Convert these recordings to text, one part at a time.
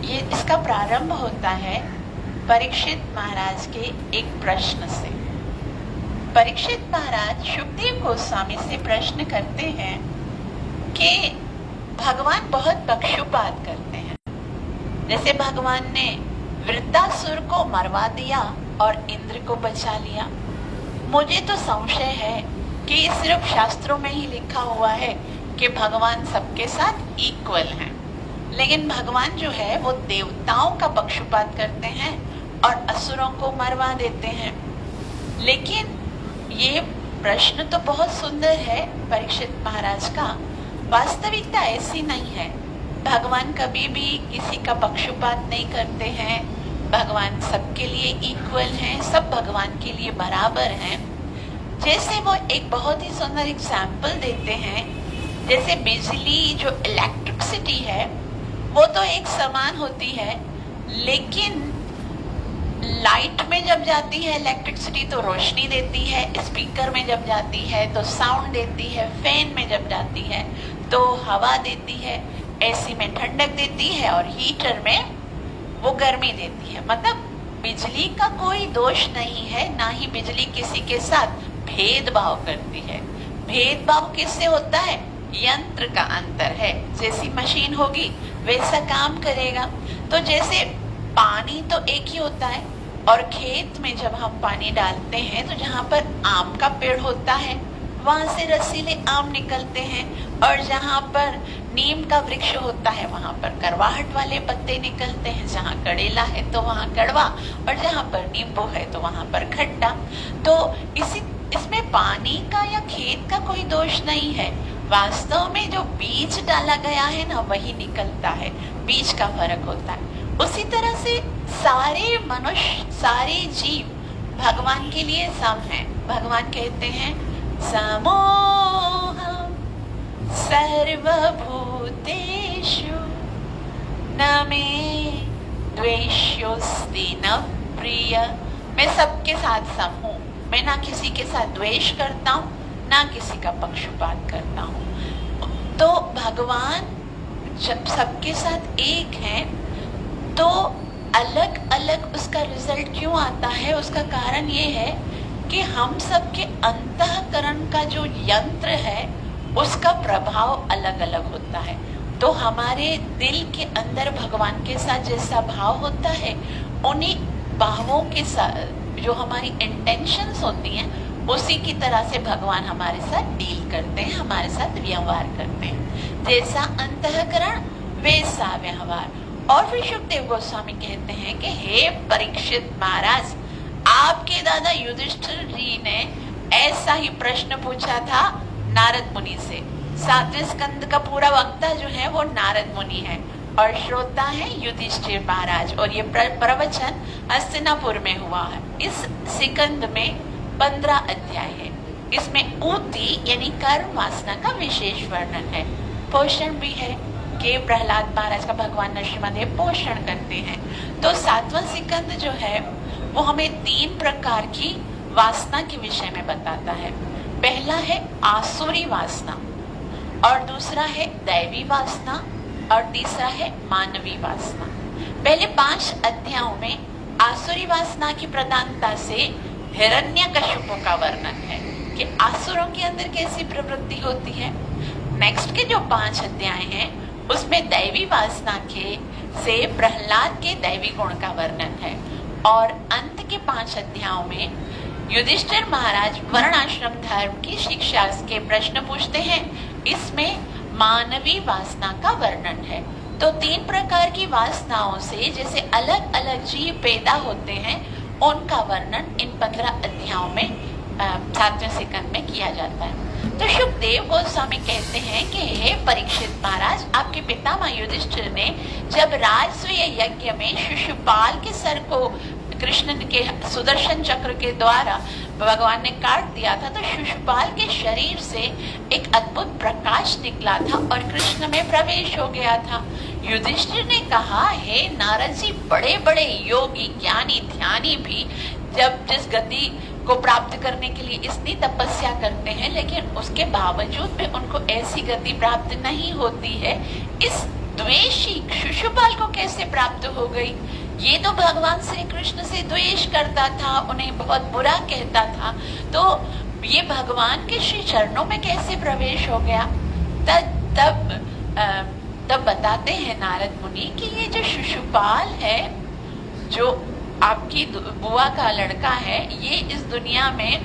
ये इसका प्रारंभ होता है परीक्षित महाराज के एक प्रश्न से। परीक्षित महाराज शुकदेव गोस्वामी से प्रश्न करते हैं कि भगवान बहुत पक्षपात करते हैं। जैसे भगवान ने वृत्तासुर को मरवा दिया और इंद्र को बचा लिया। मुझे तो संशय है कि सिर्फ शास्त्रों में ही लिखा हुआ है कि भगवान सबके साथ इक्वल हैं, लेकिन भगवान जो है वो देवताओं का पक्षपात करते हैं और असुरों को मरवा देते हैं। लेकिन ये प्रश्न तो बहुत सुंदर है परीक्षित महाराज का। वास्तविकता ऐसी नहीं है। भगवान कभी भी किसी का पक्षपात नहीं करते हैं। भगवान सबके लिए इक्वल हैं, सब भगवान के लिए बराबर हैं। जैसे वो एक बहुत ही सुंदर एग्जाम्पल देते हैं, जैसे बिजली जो इलेक्ट्रिसिटी है वो तो एक समान होती है, लेकिन लाइट में जब जाती है इलेक्ट्रिसिटी तो रोशनी देती है, स्पीकर में जब जाती है तो साउंड देती है, फैन में जब जाती है तो हवा देती है, एसी में ठंडक देती है और हीटर में वो गर्मी देती है। मतलब बिजली का कोई दोष नहीं है, ना ही बिजली किसी के साथ भेदभाव करती है। भेदभाव किससे होता है? यंत्र का अंतर है। जैसी मशीन होगी वैसा काम करेगा। तो जैसे पानी तो एक ही होता है, और खेत में जब हम पानी डालते हैं तो जहाँ पर आम का पेड़ होता है वहां से रसीले आम निकलते हैं, और जहाँ पर नीम का वृक्ष होता है वहां पर करवाहट वाले पत्ते निकलते हैं। जहाँ कड़ेला है तो वहां कड़वा, और जहाँ पर नींबू है तो वहां पर खट्टा। तो इसमें पानी का या खेत का कोई दोष नहीं है। वास्तव में जो बीज डाला गया है ना वही निकलता है, बीज का फर्क होता है। उसी तरह से सारे मनुष्य, सारे जीव भगवान के लिए सम हैं। भगवान कहते हैं समोहम सर्वभूतेषु न मे द्वेष्योस्ति न प्रिय। मैं सबके साथ सम हूँ, मैं ना किसी के साथ द्वेष करता हूँ ना किसी का पक्षपात करता हूँ। तो भगवान जब सबके साथ एक हैं तो अलग अलग उसका रिजल्ट क्यों आता है? उसका कारण ये है कि हम सबके अंतःकरण का जो यंत्र है उसका प्रभाव अलग अलग होता है। तो हमारे दिल के अंदर भगवान के साथ जैसा भाव होता है, उन्हीं भावों के साथ जो हमारी इंटेंशंस होती हैं उसी की तरह से भगवान हमारे साथ डील करते हैं, हमारे साथ व्यवहार करते हैं। जैसा अंतःकरण वैसा व्यवहार। और फिर शुकदेव गोस्वामी कहते हैं कि हे परीक्षित महाराज, आपके दादा युधिष्ठिर जी ने ऐसा ही प्रश्न पूछा था नारद मुनि से। 7वें स्कंद का पूरा वक्ता जो है वो नारद मुनि है और श्रोता है युधिष्ठिर महाराज। और ये प्रवचन हस्तिनापुर में हुआ है। इस स्कंद में 15 अध्याय है। इसमें ऊती यानी कर्म वासना का विशेष वर्णन है। पोषण भी है कि प्रहलाद महाराज का भगवान नरसिम्हा पोषण करते हैं। तो 7वां स्कंद जो है वो हमें 3 प्रकार की वासना के विषय में बताता है। पहला है आसुरी वासना, और दूसरा है दैवी वासना, और तीसरा है मानवी वासना। पहले 5 अध्यायों में आसुरी वासना की प्रधानता से हिरण्यकशिपु का वर्णन है कि आसुरों के अंदर कैसी प्रवृत्ति होती है। नेक्स्ट के जो 5 अध्याय हैं उसमें दैवी वासना के से प्रहलाद के दैवी गुण का वर्णन है, और अंत के 5 अध्यायों में युधिष्ठिर महाराज वर्णाश्रम धर्म की शिक्षा के प्रश्न पूछते हैं। इसमें मानवी वासना का वर्णन है। तो 3 प्रकार की वासनाओं से जैसे अलग अलग जीव पैदा होते हैं उनका वर्णन इन 15 अध्यायों में 7वें स्कंद में किया जाता है। तो शुकदेव गोस्वामी कहते हैं कि हे परीक्षित महाराज, आपके पितामह युधिष्ठिर ने जब राजसूय यज्ञ में शिशुपाल के सर को कृष्ण के सुदर्शन चक्र के द्वारा भगवान ने काट दिया था, तो शिशुपाल के शरीर से एक अद्भुत प्रकाश निकला था और कृष्ण में प्रवेश हो गया था। युधिष्ठिर ने कहा, हे नारद जी, बड़े बड़े योगी ज्ञानी ध्यानी भी जब जिस गति को प्राप्त करने के लिए इतनी तपस्या करते हैं, लेकिन उसके बावजूद भी उनको ऐसी गति प्राप्त नहीं होती है। इस द्वेषी शिशुपाल को कैसे प्राप्त हो गई? ये तो भगवान श्री कृष्ण से द्वेष करता था, उन्हें बहुत बुरा कहता था, तो ये भगवान के श्री चरणों में कैसे प्रवेश हो गया? तब बताते हैं नारद मुनि कि ये जो शिशुपाल है, जो आपकी बुआ का लड़का है, ये इस दुनिया में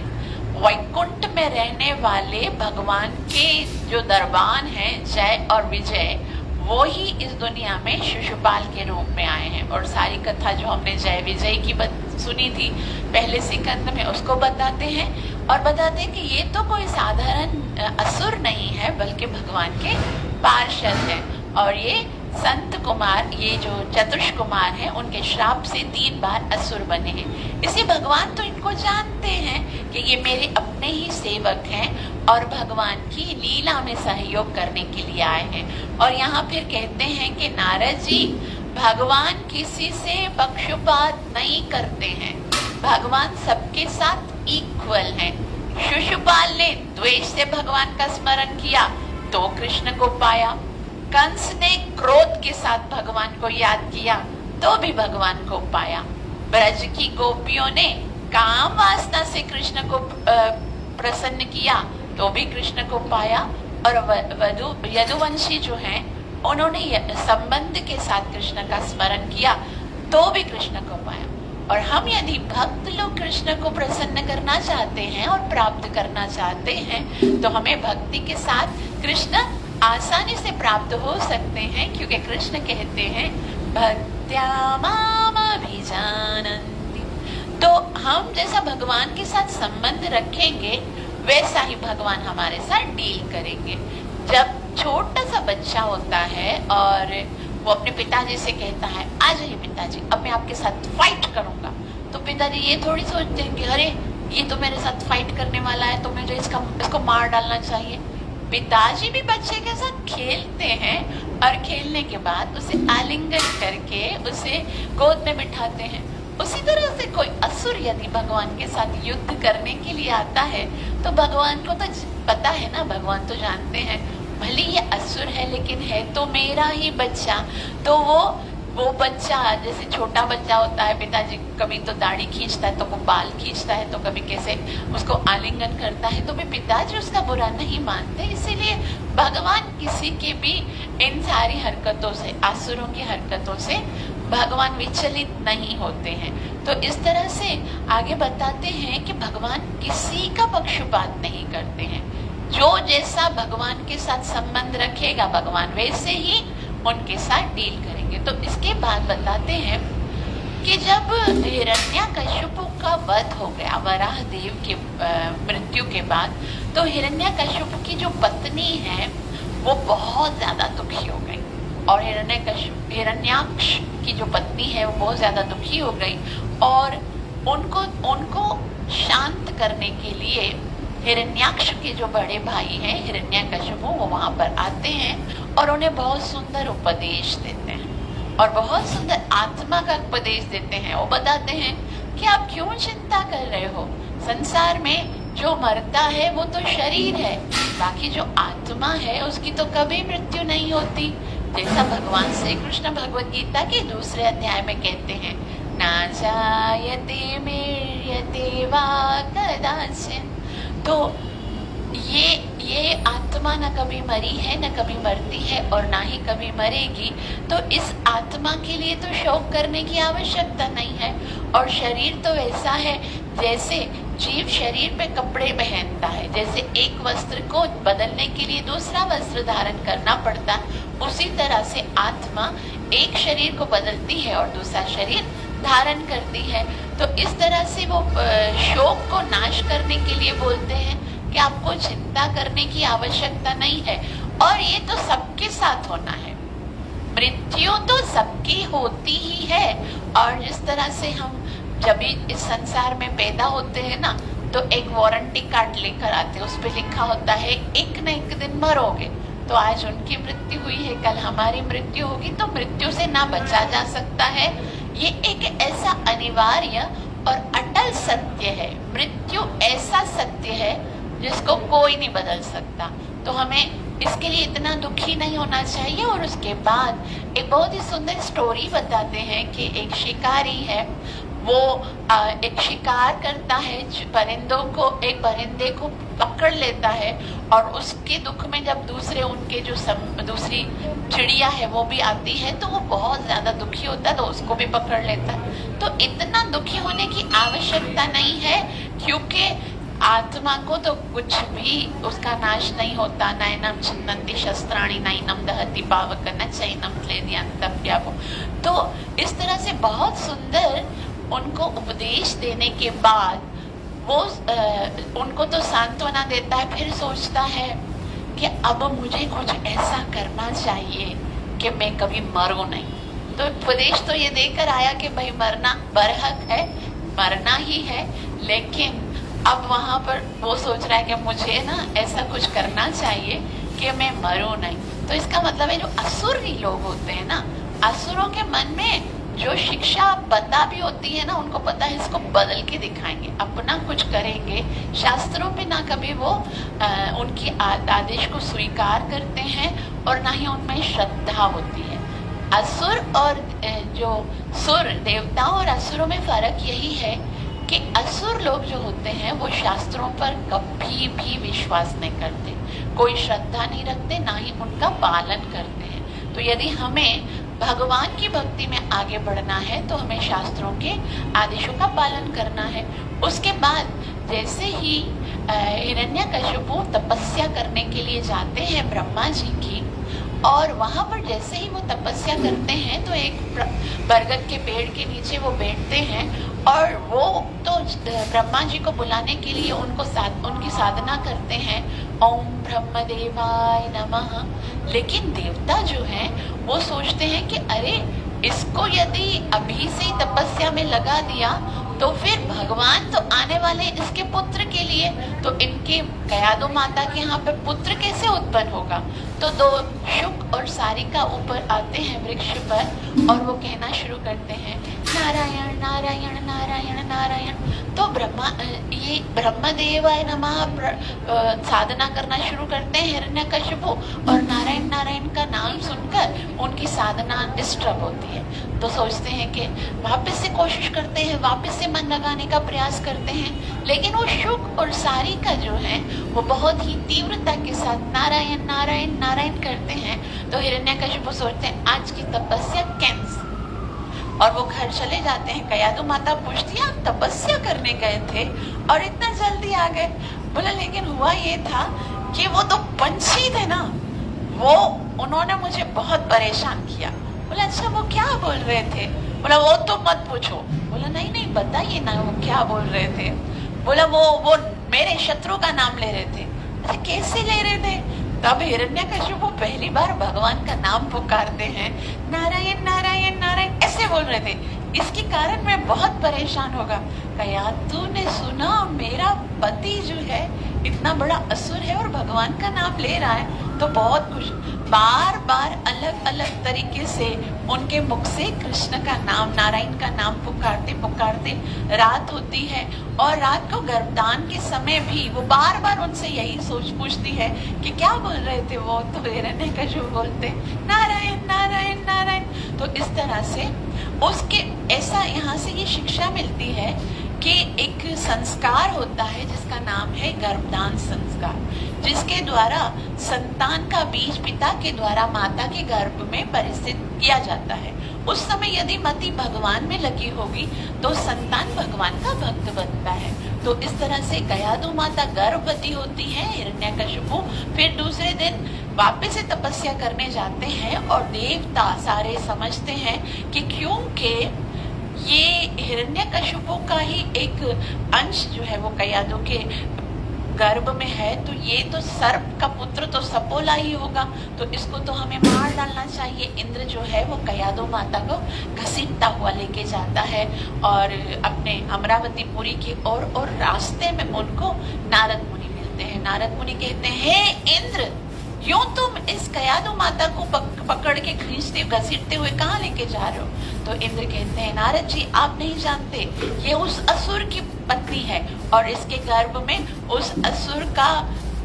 वैकुंठ में रहने वाले भगवान के जो दरबान हैं जय और विजय, वो ही इस दुनिया में शिशुपाल के रूप में आए हैं। और सारी कथा जो हमने जय विजय की सुनी थी पहले सिकंद में, उसको बताते हैं और बताते हैं कि ये तो कोई साधारण असुर नहीं है, बल्कि भगवान के पार्षद है। और ये संत कुमार, ये जो चतुष कुमार हैं, उनके श्राप से 3 बार असुर बने हैं। इसी भगवान तो इनको जानते हैं कि ये मेरे अपने ही सेवक हैं और भगवान की लीला में सहयोग करने के लिए आए हैं। और यहाँ फिर कहते हैं कि नारद जी, भगवान किसी से पक्षपात नहीं करते हैं, भगवान सबके साथ इक्वल हैं। शिशुपाल ने द्वेष से भगवान का स्मरण किया तो कृष्ण को पाया, कंस ने क्रोध के साथ भगवान को याद किया तो भी भगवान को पाया, ब्रज की गोपियों ने काम वासना से कृष्ण को प्रसन्न किया तो भी कृष्ण को पाया, और यदुवंशी जो हैं, उन्होंने संबंध के साथ कृष्ण का स्मरण किया तो भी कृष्ण को पाया। और हम यदि भक्त लोग कृष्ण को प्रसन्न करना चाहते हैं और प्राप्त करना चाहते हैं, तो हमें भक्ति के साथ कृष्ण आसानी से प्राप्त हो सकते हैं, क्योंकि कृष्ण कहते हैं भक्त्या मामभिजानन्ति। तो हम जैसा भगवान के साथ संबंध रखेंगे, वैसा ही भगवान हमारे साथ डील करेंगे। जब छोटा सा बच्चा होता है और वो अपने पिताजी से कहता है, आ जाइए पिताजी, अब मैं आपके साथ फाइट करूंगा, तो पिताजी ये थोड़ी सोचते हैं कि अरे ये तो मेरे साथ फाइट करने वाला है, तो मुझे इसको मार डालना चाहिए। पिताजी भी बच्चे के साथ खेलते हैं और खेलने के बाद उसे आलिंगन करके उसे गोद में बिठाते हैं। उसी तरह से कोई असुर यदि भगवान के साथ युद्ध करने के लिए आता है, तो भगवान को तो पता है ना, भगवान तो जानते हैं भले ये असुर है लेकिन है तो मेरा ही बच्चा। तो वो बच्चा, जैसे छोटा बच्चा होता है, पिताजी कभी तो दाढ़ी खींचता है तो वो बाल खींचता है, तो कभी कैसे उसको आलिंगन करता है, तो भी पिताजी उसका बुरा नहीं मानते। इसीलिए भगवान किसी के भी इन सारी हरकतों से, असुरों की हरकतों से भगवान विचलित नहीं होते हैं। तो इस तरह से आगे बताते हैं कि भगवान किसी का पक्षपात नहीं करते हैं। जो जैसा भगवान के साथ संबंध रखेगा, भगवान वैसे ही उनके साथ डील करेंगे। तो इसके बाद बताते हैं कि जब हिरण्यकश्यप का वध हो गया वराह देव के मृत्यु के बाद, तो हिरण्यकश्यप की जो पत्नी है वो बहुत ज्यादा दुखी हो गई, और हिरण्याक्ष की जो पत्नी है वो बहुत ज्यादा दुखी हो गई, और उनको शांत करने के लिए हिरण्याक्ष के जो बड़े भाई हैं हिरण्यकश्यप, वो वहां पर आते हैं और उन्हें बहुत सुंदर उपदेश देते हैं और बहुत सुंदर आत्मा का उपदेश देते हैं। वो बताते हैं कि आप क्यों चिंता कर रहे हो, संसार में जो मरता है वो तो शरीर है, बाकी जो आत्मा है उसकी तो कभी मृत्यु नहीं होती। जैसा भगवान श्री कृष्ण भगवद गीता के 2 अध्याय में कहते हैं, ना जायते मृत्यते वा कदाचित्। तो ये आत्मा न कभी मरी है, न कभी मरती है और ना ही कभी मरेगी। तो इस आत्मा के लिए तो शोक करने की आवश्यकता नहीं है। और शरीर तो ऐसा है जैसे जीव शरीर पे कपड़े पहनता है, जैसे एक वस्त्र को बदलने के लिए दूसरा वस्त्र धारण करना पड़ता है, उसी तरह से आत्मा एक शरीर को बदलती है और दूसरा शरीर धारण करती है। तो इस तरह से वो शोक को नाश करने के लिए बोलते हैं कि आपको चिंता करने की आवश्यकता नहीं है, और ये तो सबके साथ होना है। मृत्यु तो सबकी होती ही है, और जिस तरह से हम जब भी इस संसार में पैदा होते हैं ना, तो एक वारंटी कार्ड लेकर आते हैं, उस पे लिखा होता है एक न एक दिन मरोगे। तो आज उनकी मृत्यु हुई है, कल हमारी मृत्यु होगी, तो मृत्यु से ना बचा जा सकता है। ये एक ऐसा अनिवार्य और अटल सत्य है। मृत्यु ऐसा सत्य है जिसको कोई नहीं बदल सकता। तो हमें इसके लिए इतना दुखी नहीं होना चाहिए। और उसके बाद एक बहुत ही सुंदर स्टोरी बताते हैं कि एक शिकारी है, वो एक शिकार करता है, परिंदों को, एक परिंदे को पकड़ लेता है, और उसके दुख में जब दूसरे उनके जो दूसरी चिड़िया है वो भी आती है तो वो बहुत ज्यादा दुखी होता है, तो उसको भी पकड़ लेता है। तो इतना दुखी होने की आवश्यकता नहीं है, क्योंकि आत्मा को तो कुछ भी उसका नाश नहीं होता। नैनम छिन्नन्ति शस्त्राणि नैनम दहति पावक न चैनम क्लेदयन्तव्यापो। तो इस तरह से बहुत सुंदर उनको उपदेश देने के बाद वो उनको तो सांत्वना देता है, फिर सोचता है कि अब मुझे कुछ ऐसा करना चाहिए कि मैं कभी मरूं नहीं। तो उपदेश तो ये देकर आया कि भाई मरना बरहक है, मरना ही है, लेकिन अब वहां पर वो सोच रहा है कि मुझे ना ऐसा कुछ करना चाहिए कि मैं मरूं नहीं। तो इसका मतलब है जो असुरी लोग होते हैं ना, असुरों के मन में जो शिक्षा पता भी होती है ना, उनको पता है इसको बदल के दिखाएंगे, अपना कुछ करेंगे। शास्त्रों पे ना कभी वो उनकी आदेश को स्वीकार करते हैं और ना ही उनमें श्रद्धा होती है। असुर और जो सुर, देवताओं और असुरों में फर्क यही है कि असुर लोग जो होते हैं वो शास्त्रों पर कभी भी विश्वास नहीं करते, कोई श्रद्धा नहीं रखते, ना ही उनका पालन करते हैं। तो यदि हमें भगवान की भक्ति में आगे बढ़ना है तो हमें शास्त्रों के आदेशों का पालन करना है। उसके बाद जैसे ही हिरण्यकशिपु तपस्या करने के लिए जाते हैं ब्रह्मा जी की, और वहां पर जैसे ही वो तपस्या करते हैं तो एक बरगद के पेड़ के नीचे वो बैठते हैं, और वो तो ब्रह्मा जी को बुलाने के लिए उनकी साधना करते हैं, ओम ब्रह्म देवाय नमः। लेकिन देवता जो हैं वो सोचते हैं कि अरे इसको यदि अभी से ही तपस्या में लगा दिया तो फिर भगवान तो आने वाले इसके पुत्र के लिए, तो इनके कयादो माता के यहाँ पे पुत्र कैसे उत्पन्न होगा। तो दो शुक और सारिका ऊपर आते हैं वृक्ष पर और वो कहना शुरू करते हैं नारायण नारायण नारायण नारायण। तो ये ब्रह्मदेवाय नमः साधना करना शुरू करते हैं हिरण्यकशिपु, और नारायण नारायण का नाम सुनकर उनकी साधना डिस्टर्ब होती है। तो सोचते हैं कि वापस से कोशिश करते हैं, वापस से मन लगाने का प्रयास करते हैं, लेकिन वो शुक और सारिका जो है वो बहुत ही तीव्रता के साथ नारायण नारायण नारायण करते हैं। तो हिरण्यकशिपु सोचते हैं आज की तपस्या कैंसिल, और वो घर चले जाते हैं। कयादु माता पूछती है आप तपस्या करने गए थे और इतना जल्दी आ गए। बोला लेकिन हुआ ये था कि वो तो पंछी थे ना, वो उन्होंने मुझे बहुत परेशान किया। बोला अच्छा वो क्या बोल रहे थे। बोला वो तो मत पूछो। बोला नहीं नहीं बताइए ना वो क्या बोल रहे थे। बोला वो मेरे शत्रु का नाम ले रहे थे। अच्छा कैसे ले रहे थे। तब हिरण्यकशिपु पहली बार भगवान का नाम पुकारते हैं, नारायण नारायण नारायण ऐसे बोल रहे थे, इसके कारण मैं बहुत परेशान होगा। कयादु ने सुना मेरा पति जो है इतना बड़ा असुर है और भगवान का नाम ले रहा है, तो बहुत खुश। बार बार अलग अलग तरीके से उनके मुख से कृष्ण का नाम, नारायण का नाम पुकारते पुकारते रात होती है, और रात को गर्भदान के समय भी वो बार बार उनसे यही सोच पूछती है कि क्या बोल रहे थे वो। तो हिरण्यकशिपु बोलते नारायण नारायण नारायण। तो इस तरह से उसके ऐसा यहाँ से ये शिक्षा मिलती है कि एक संस्कार होता है जिसका नाम है गर्भदान संस्कार, जिसके द्वारा संतान का बीज पिता के द्वारा माता के गर्भ में परिस्थित किया जाता है। उस समय यदि मति भगवान में लगी होगी तो संतान भगवान का भक्त बनता है। तो इस तरह से कयादु माता गर्भवती होती है, हिरण्यकशिपु फिर दूसरे दिन वापस से तपस्या करने जाते हैं, और देवता सारे समझते हैं कि क्योंकि ये हिरण्यकशिपु का ही एक अंश जो है वो कयादु के गर्भ में है, तो ये तो सर्प का पुत्र तो सपोला ही होगा, तो इसको तो हमें मार डालना चाहिए। इंद्र जो है वो कयादु माता को घसीटता हुआ लेके जाता है और अपने अमरावतीपुरी की ओर, और रास्ते में उनको नारद मुनि मिलते हैं। नारद मुनि कहते हैं हे इंद्र, यूं तुम इस कयादु माता को पकड़ के खींचते घसीटते हुए कहाँ लेके जा रहे हो। तो इंद्र कहते हैं नारद जी आप नहीं जानते, ये उस असुर की पत्नी है और इसके गर्भ में उस असुर का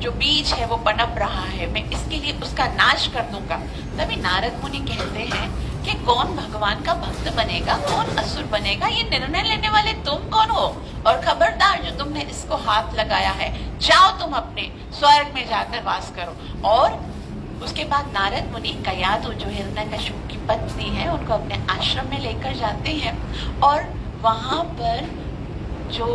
जो बीज है वो पनप रहा है, मैं इसके लिए उसका नाश कर दूंगा। तभी नारद मुनि कहते हैं कि कौन भगवान का भक्त बनेगा, कौन असुर बनेगा, ये निर्णय लेने वाले तुम कौन हो? और खबरदार जो तुमने इसको हाथ लगाया है, जाओ तुम अपने स्वर्ग में जाकर वास करो। और उसके बाद नारद मुनि कयादु जो हिरण्यकशिपु की पत्नी है उनको अपने आश्रम में लेकर जाते हैं और वहां पर जो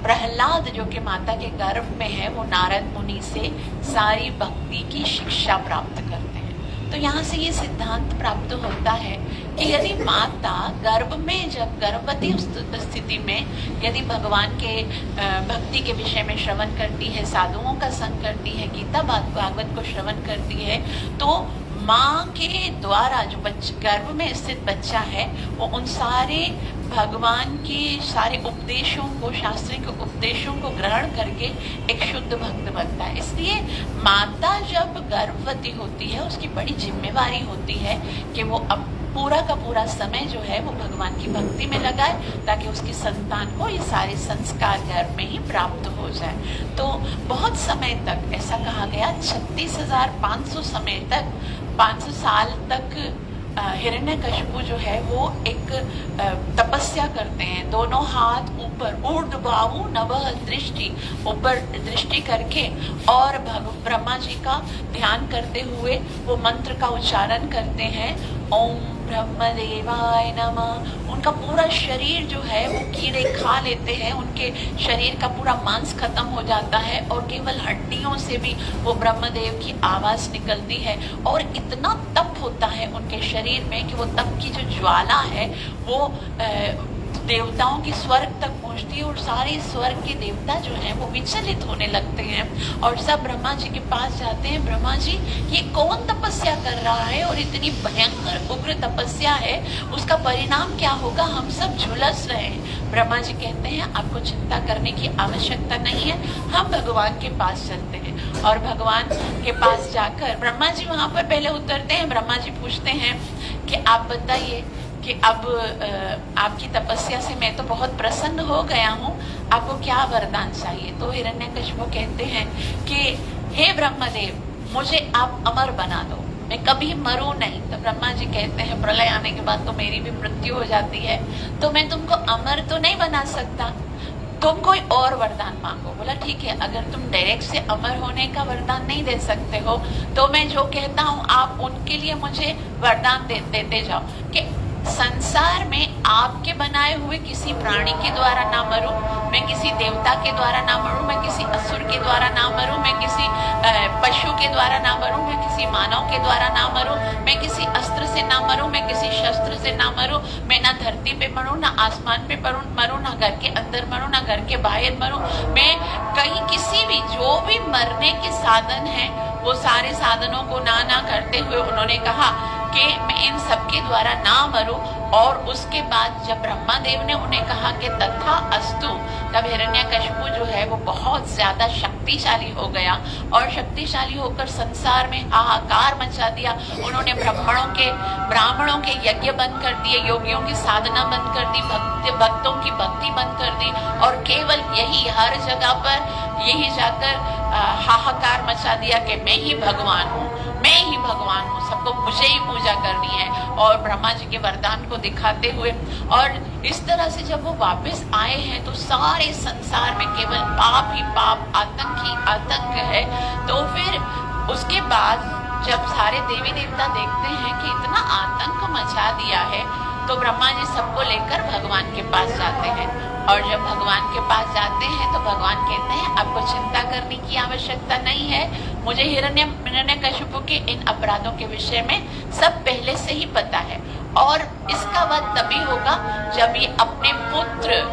प्रहलाद जो कि माता के गर्भ में है वो नारद मुनि से सारी भक्ति की शिक्षा प्राप्त करते हैं। तो यहाँ से ये सिद्धांत प्राप्त होता है कि यदि माता गर्भ में जब गर्भवती स्थिति में यदि भगवान के भक्ति के विषय में श्रवण करती है, साधुओं का संग करती है, गीता भागवत को श्रवण करती है, तो माँ के द्वारा जो गर्भ में स्थित बच्चा है वो उन सारे भगवान के सारे उपदेशों को, शास्त्रीय उपदेशों को ग्रहण करके एक शुद्ध भक्त बनता है। इसलिए माता जब गर्भवती होती है उसकी बड़ी जिम्मेवारी होती है कि वो अब पूरा का पूरा समय जो है वो भगवान की भक्ति में लगाए ताकि उसकी संतान को ये सारे संस्कार गर्भ में ही प्राप्त हो जाए। तो बहुत समय तक ऐसा कहा गया 36,500 समय तक 500 साल तक हिरण्यकशिपु जो है वो एक तपस्या करते हैं, दोनों हाथ ऊपर, ऊर्ध्वबाहु नवः दृष्टि, ऊपर दृष्टि करके और ब्रह्मा जी का ध्यान करते हुए वो मंत्र का उच्चारण करते हैं, ओम ब्रह्मदेवाय नमः। उनका पूरा शरीर जो है वो कीड़े खा लेते हैं, उनके शरीर का पूरा मांस खत्म हो जाता है और केवल हड्डियों से भी वो ब्रह्मदेव की आवाज निकलती है और इतना तप होता है उनके शरीर में कि वो तप की जो ज्वाला है वो देवताओं की स्वर्ग तक पहुंचती है और सारे स्वर्ग के देवता जो हैं वो विचलित होने लगते हैं और सब ब्रह्मा जी के पास जाते हैं। ब्रह्मा जी, ये कौन तपस्या कर रहा है और इतनी भयंकर उग्र तपस्या है, उसका परिणाम क्या होगा, हम सब झुलस रहे हैं। ब्रह्मा जी कहते हैं आपको चिंता करने की आवश्यकता नहीं है, हम भगवान के पास चलते हैं। और भगवान के पास जाकर ब्रह्मा जी वहां पर पहले उतरते हैं। ब्रह्मा जी पूछते हैं कि आप बताइए कि अब आपकी तपस्या से मैं तो बहुत प्रसन्न हो गया हूँ, आपको क्या वरदान चाहिए? तो हिरण्यकशिपु कहते हैं कि हे ब्रह्मदेव, मुझे आप अमर बना दो, मैं कभी मरूं नहीं। तो ब्रह्मा जी कहते हैं प्रलय आने के बाद तो मेरी भी मृत्यु हो जाती है, तो मैं तुमको अमर तो नहीं बना सकता, तुम कोई और वरदान मांगो। बोला ठीक है, अगर तुम डायरेक्ट से अमर होने का वरदान नहीं दे सकते हो तो मैं जो कहता हूँ आप उनके लिए मुझे वरदान देते जाओ कि संसार में आपके बनाए हुए किसी प्राणी के द्वारा ना मरूं, मैं किसी देवता के द्वारा ना मरूं, मैं किसी असुर के द्वारा ना मरूं, मैं किसी पशु के द्वारा ना मरूं, मैं किसी मानव के द्वारा ना मरूं, मैं किसी अस्त्र से ना मरूं, मैं किसी शस्त्र से ना मरूं, मैं ना धरती पे मरूं, ना आसमान पे मरूं, ना घर के अंदर मरूं, ना घर के बाहर मरूं, मैं कहीं किसी भी जो भी मरने के साधन है वो सारे साधनों को ना करते हुए उन्होंने कहा कि मैं इन सबके द्वारा ना मरूं। और उसके बाद जब ब्रह्मा देव ने उन्हें कहा कि तथा अस्तु, तब हिरण्यकशिपु जो है वो बहुत ज्यादा शक्तिशाली हो गया और शक्तिशाली होकर संसार में हाहाकार मचा दिया। उन्होंने ब्राह्मणों के यज्ञ बंद कर दिए, योगियों की साधना बंद कर दी, भक्तों की भक्ति बंद कर दी और केवल यही हर जगह पर यही जाकर हाहाकार मचा दिया कि मैं ही भगवान हूँ, मैं ही भगवान हूँ, सबको मुझे ही पूजा करनी है। और ब्रह्मा जी के वरदान को दिखाते हुए और इस तरह से जब वो वापस आए हैं तो सारे संसार में केवल पाप ही पाप, आतंक ही आतंक है। तो फिर उसके बाद जब सारे देवी देवता देखते हैं कि इतना आतंक मचा दिया है तो ब्रह्मा जी सबको लेकर भगवान के पास जाते हैं। और जब भगवान के पास जाते हैं तो भगवान कहते हैं आपको चिंता करने की आवश्यकता नहीं है, मुझे हिरण्यकशिपु के इन अपराधों के विषय में सब पहले से ही पता है और इसका वध तभी होगा जब ये अपने पुत्र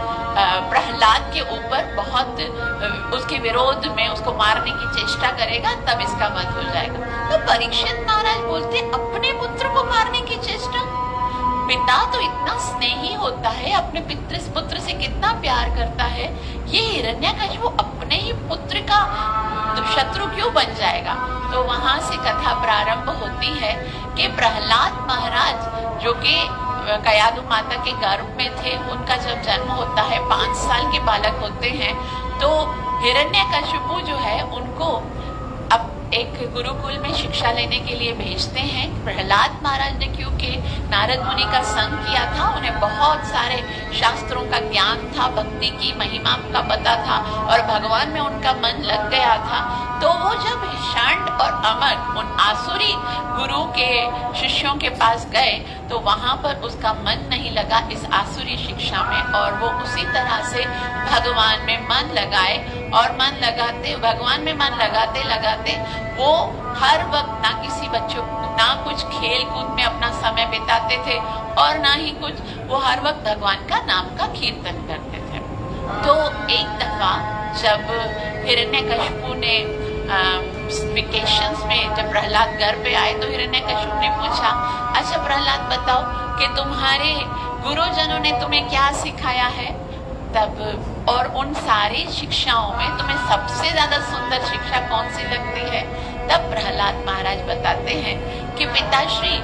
प्रहलाद के ऊपर बहुत उसके विरोध में उसको मारने की चेष्टा करेगा, तब इसका वध हो जाएगा। तो परीक्षित महाराज बोलते अपने पुत्र को मारने की चेष्टा, पिता तो इतना स्नेही होता है, अपने पुत्र से कितना प्यार करता है, ये हिरण्यकशिपु अपने ही पुत्र का शत्रु क्यों बन जाएगा? तो वहां से कथा प्रारंभ होती है कि प्रहलाद महाराज जो कि कयादु माता के गर्भ में थे, उनका जब जन्म होता है 5 साल के बालक होते हैं तो हिरण्यकशिपु जो है उनको एक गुरुकुल में शिक्षा लेने के लिए भेजते हैं। प्रहलाद महाराज ने क्योंकि नारद मुनि का संग किया था, उन्हें बहुत सारे शास्त्रों का ज्ञान था, भक्ति की महिमा का पता था और भगवान में उनका मन लग गया था। तो वो जब षंड और अमर उन आसुरी गुरु के शिष्यों के पास गए तो वहां पर उसका मन नहीं लगा इस आसुरी शिक्षा में, और वो उसी तरह से भगवान में मन लगाए और मन लगाते भगवान में मन लगाते लगाते वो हर वक्त ना किसी बच्चों ना कुछ खेल कूद में अपना समय बिताते थे और ना ही कुछ, वो हर वक्त भगवान का नाम का कीर्तन करते थे। तो एक दफा जब हिरण्यकशिपु ने वेकेशंस में जब प्रहलाद घर पे आए तो हिरण्यकशिपु ने पूछा, अच्छा प्रहलाद बताओ कि तुम्हारे गुरुजनों ने तुम्हें क्या सिखाया है? तब और उन सारी शिक्षाओं में तुम्हें सबसे ज्यादा सुंदर शिक्षा कौन सी लगती है? तब प्रहलाद महाराज बताते हैं कि पिताश्री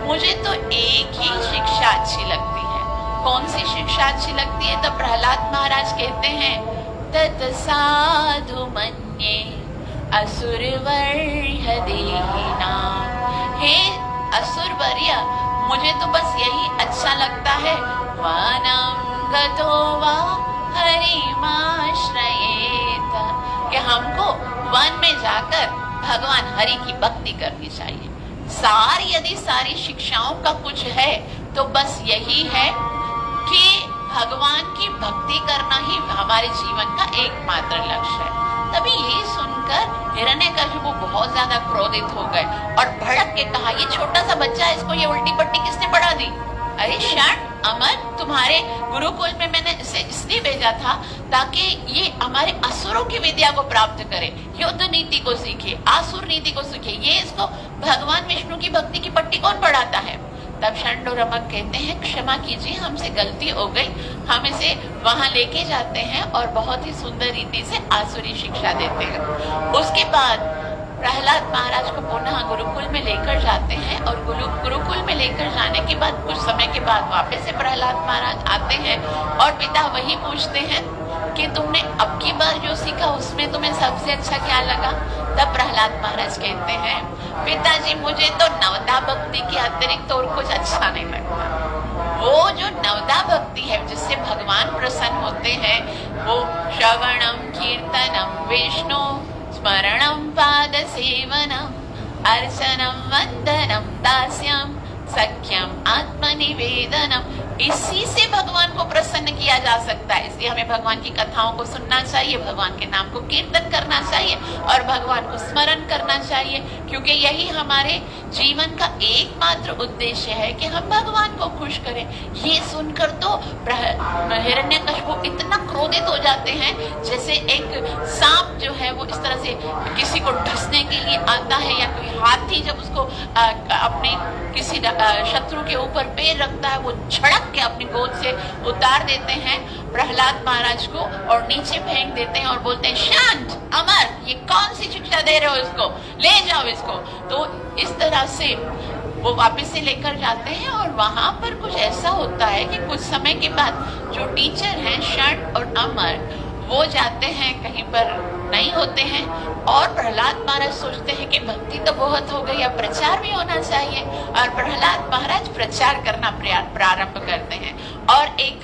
मुझे तो एक ही शिक्षा अच्छी लगती है। कौन सी शिक्षा अच्छी लगती है? तब प्रहलाद महाराज कहते हैं, तत् साधु मन्ये असुरवर्य देहिनाम्। हे असुरवर्य, मुझे तो बस यही अच्छा लगता है, वनं गतो वा हरिमाश्रयेत, कि हमको वन में जाकर भगवान हरि की भक्ति करनी चाहिए। यदि सारी शिक्षाओं का कुछ है तो बस यही है कि भगवान की भक्ति करना ही हमारे जीवन का एकमात्र लक्ष्य है। तभी ये सुनकर हिरण्यकशिपु बहुत ज्यादा क्रोधित हो गए और भड़क के कहा, ये छोटा सा बच्चा है, इसको ये उल्टी पट्टी किसने पढ़ा दी? अरे षंड अमर, तुम्हारे गुरुकुल में मैंने इसे इसलिए भेजा था ताकि ये हमारे असुरों की विद्या को प्राप्त करे, युद्ध नीति को सीखे, आसुर नीति को सीखे। ये इसको भगवान विष्णु की भक्ति की पट्टी कौन पढ़ाता है? तब षंड और अमर कहते हैं, क्षमा कीजिए, हमसे गलती हो गई, हम इसे वहां लेके जाते हैं और बहुत ही सुंदर रीति से आसुरी शिक्षा देते हैं। उसके बाद प्रहलाद महाराज को पुनः गुरुकुल में लेकर जाते हैं और गुरुकुल में लेकर जाने के बाद कुछ समय के बाद वापस से प्रहलाद महाराज आते हैं और पिता वही पूछते हैं कि तुमने अब की बार जो सीखा उसमें तुम्हें सबसे अच्छा क्या लगा? तब प्रहलाद महाराज कहते हैं, पिताजी मुझे तो नवदा भक्ति के अतिरिक्त और कुछ अच्छा नहीं लगता। वो जो नवदा भक्ति है जिससे भगवान प्रसन्न होते हैं, वो श्रवणम कीर्तनम विष्णु स्मरणम पाद सेवनम अर्चनम वंदनम दास्यम सख्यम आत्मनिवेदनम, इसी से भगवान को प्रसन्न किया जा सकता है। इसलिए हमें भगवान की कथाओं को सुनना चाहिए, भगवान के नाम को कीर्तन करना चाहिए और भगवान को स्मरण करना चाहिए, क्योंकि यही हमारे जीवन का एकमात्र उद्देश्य है कि हम भगवान को खुश करें। ये सुनकर तो हिरण्यकशिपु इतना क्रोधित हो जाते हैं जैसे एक सांप जो है वो इस तरह से किसी को ढसने के लिए आता है, या कोई हाथी जब उसको अपने किसी शत्रु के ऊपर पैर रखता है, वो झड़क के अपनी गोद से उतार देते हैं प्रहलाद महाराज को और नीचे फेंक देते हैं और बोलते हैं, शांत अमर, ये कौन सी शिक्षा दे रहे हो, इसको ले जाओ इसको। तो इस तरह से वो वापस से लेकर जाते हैं और वहां पर कुछ ऐसा होता है कि कुछ समय के बाद जो टीचर हैं षंड और अमर, वो जाते हैं कहीं पर नहीं होते हैं और प्रहलाद महाराज सोचते हैं कि भक्ति तो बहुत हो गई, अब प्रचार भी होना चाहिए। और प्रहलाद महाराज प्रचार करना प्रारंभ करते हैं और एक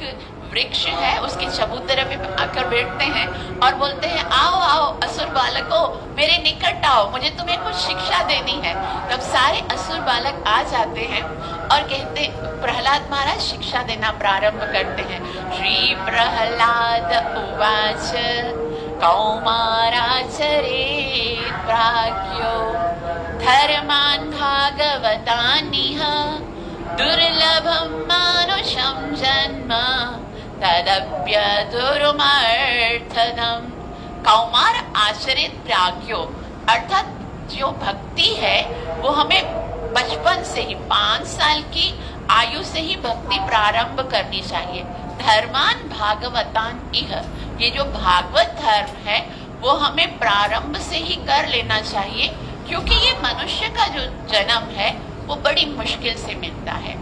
वृक्ष है उसके चबूतरे पे आकर बैठते हैं और बोलते हैं, आओ आओ असुर बालकों, मेरे निकट आओ, मुझे तुम्हें कुछ शिक्षा देनी है। तब सारे असुर बालक आ जाते हैं और कहते, प्रहलाद महाराज शिक्षा देना प्रारंभ करते हैं। श्री प्रहलाद उवाच कौमाराचरेत् प्राज्ञो धर्मान् भागवतानिह दुर्लभं मानुषं जन्म तदप्यधुर्मर्थदम्। कौमार आचरित प्राज्ञो, अर्थात जो भक्ति है वो हमें बचपन से ही 5 साल की आयु से ही भक्ति प्रारंभ करनी चाहिए। धर्मान भागवतान इह, ये जो भागवत धर्म है वो हमें प्रारंभ से ही कर लेना चाहिए, क्योंकि ये मनुष्य का जो जन्म है वो बड़ी मुश्किल से मिलता है।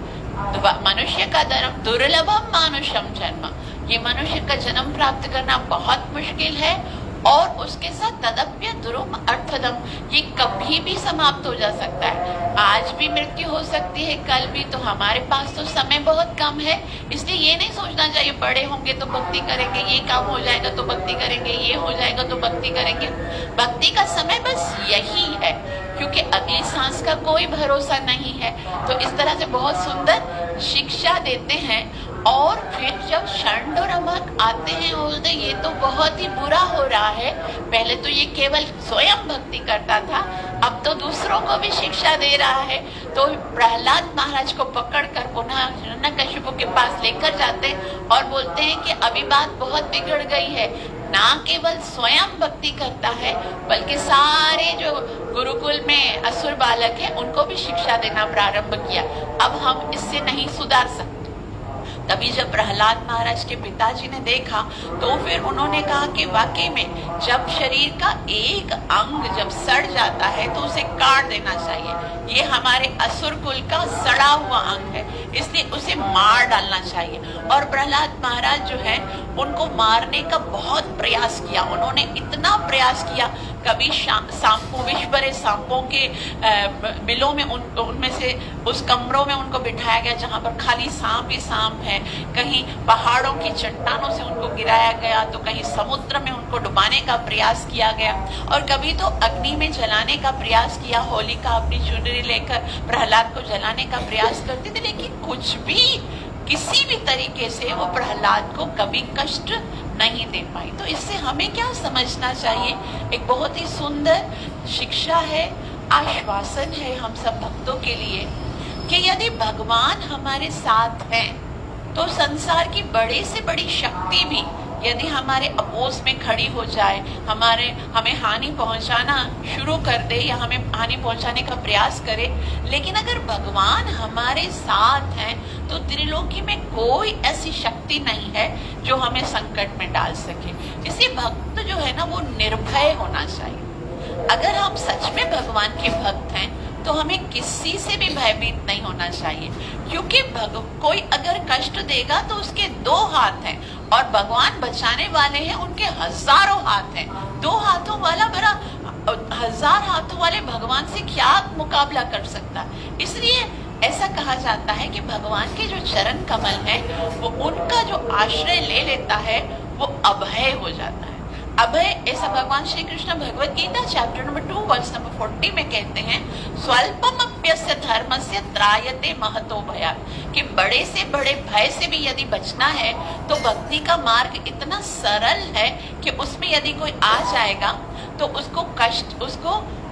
मनुष्य का धर्म दुर्लभम मानुषम जन्म, ये मनुष्य का जन्म प्राप्त करना बहुत मुश्किल है और उसके साथ तदप्य दुरुम अर्थदम, ये कभी भी समाप्त हो जा सकता है। आज भी मृत्यु हो सकती है, कल भी। तो हमारे पास तो समय बहुत कम है, इसलिए ये नहीं सोचना चाहिए बड़े होंगे तो भक्ति करेंगे, ये काम हो जाएगा तो भक्ति करेंगे, ये हो जाएगा तो भक्ति करेंगे। भक्ति का समय बस यही है, क्योंकि अगली सांस का कोई भरोसा नहीं है। तो इस तरह से बहुत सुंदर शिक्षा देते हैं। और फिर जब षंड और अमक आते हैं, बोलते ये तो बहुत ही बुरा हो रहा है। पहले तो ये केवल स्वयं भक्ति करता था, अब तो दूसरों को भी शिक्षा दे रहा है। तो प्रहलाद महाराज को पकड़कर पुनः हिरण्यकशिपु के पास लेकर जाते और बोलते हैं कि अभी बात बहुत बिगड़ गई है। ना केवल स्वयं भक्ति करता है, बल्कि सारे जो गुरुकुल में असुर बालक हैं उनको भी शिक्षा देना प्रारंभ किया। अब हम इससे नहीं सुधार सकते। तभी जब प्रहलाद महाराज के पिताजी ने देखा तो फिर उन्होंने कहा कि वाकई में जब शरीर का एक अंग जब सड़ जाता है तो उसे काट देना चाहिए। ये हमारे असुर कुल का सड़ा हुआ अंग है, इसलिए उसे मार डालना चाहिए। और प्रहलाद महाराज जो है उनको मारने का बहुत प्रयास किया। उन्होंने इतना प्रयास किया, कभी सांपों, विष भरे सांपों के बिलों में उनमें से उस कमरों में उनको बिठाया गया जहां पर खाली सांप ही सांप है। कहीं पहाड़ों की चट्टानों से उनको गिराया गया, तो कहीं समुद्र में उनको डुबाने का प्रयास किया गया, और कभी तो अग्नि में जलाने का प्रयास किया। होलिका अपनी चुनरी लेकर प्रहलाद को जलाने का प्रयास करती थी, लेकिन कुछ भी किसी भी तरीके से वो प्रहलाद को कभी कष्ट नहीं दे पाई। तो इससे हमें क्या समझना चाहिए? एक बहुत ही सुंदर शिक्षा है, आश्वासन है हम सब भक्तों के लिए कि यदि भगवान हमारे साथ हैं तो संसार की बड़े से बड़ी शक्ति भी यदि हमारे अपोज में खड़ी हो जाए, हमें हानि पहुंचाना शुरू कर दे या हमें हानि पहुंचाने का प्रयास करे, लेकिन अगर भगवान हमारे साथ हैं तो त्रिलोकी में कोई ऐसी शक्ति नहीं है जो हमें संकट में डाल सके। इसलिए भक्त जो है ना वो निर्भय होना चाहिए। अगर हम सच में भगवान के भक्त हैं तो हमें किसी से भी भयभीत नहीं होना चाहिए, क्योंकि कोई अगर कष्ट देगा तो उसके दो हाथ हैं और भगवान बचाने वाले हैं, उनके हजारों हाथ हैं। दो हाथों वाला बड़ा हजार हाथों वाले भगवान से क्या मुकाबला कर सकता है। इसलिए ऐसा कहा जाता है कि भगवान के जो चरण कमल है वो उनका जो आश्रय ले लेता है वो अभय हो जाता है। अभय, ऐसा भगवान Shri Krishna Bhagavad Gita chapter number 2 verse number 40 में कहते हैं, स्वल्पमप्यस्य धर्मस्य त्रायते महतो भयात्, कि बड़े से बड़े भय से भी यदि बचना है तो भक्ति का मार्ग इतना सरल है कि उसमें यदि कोई आ जाएगा तो उसको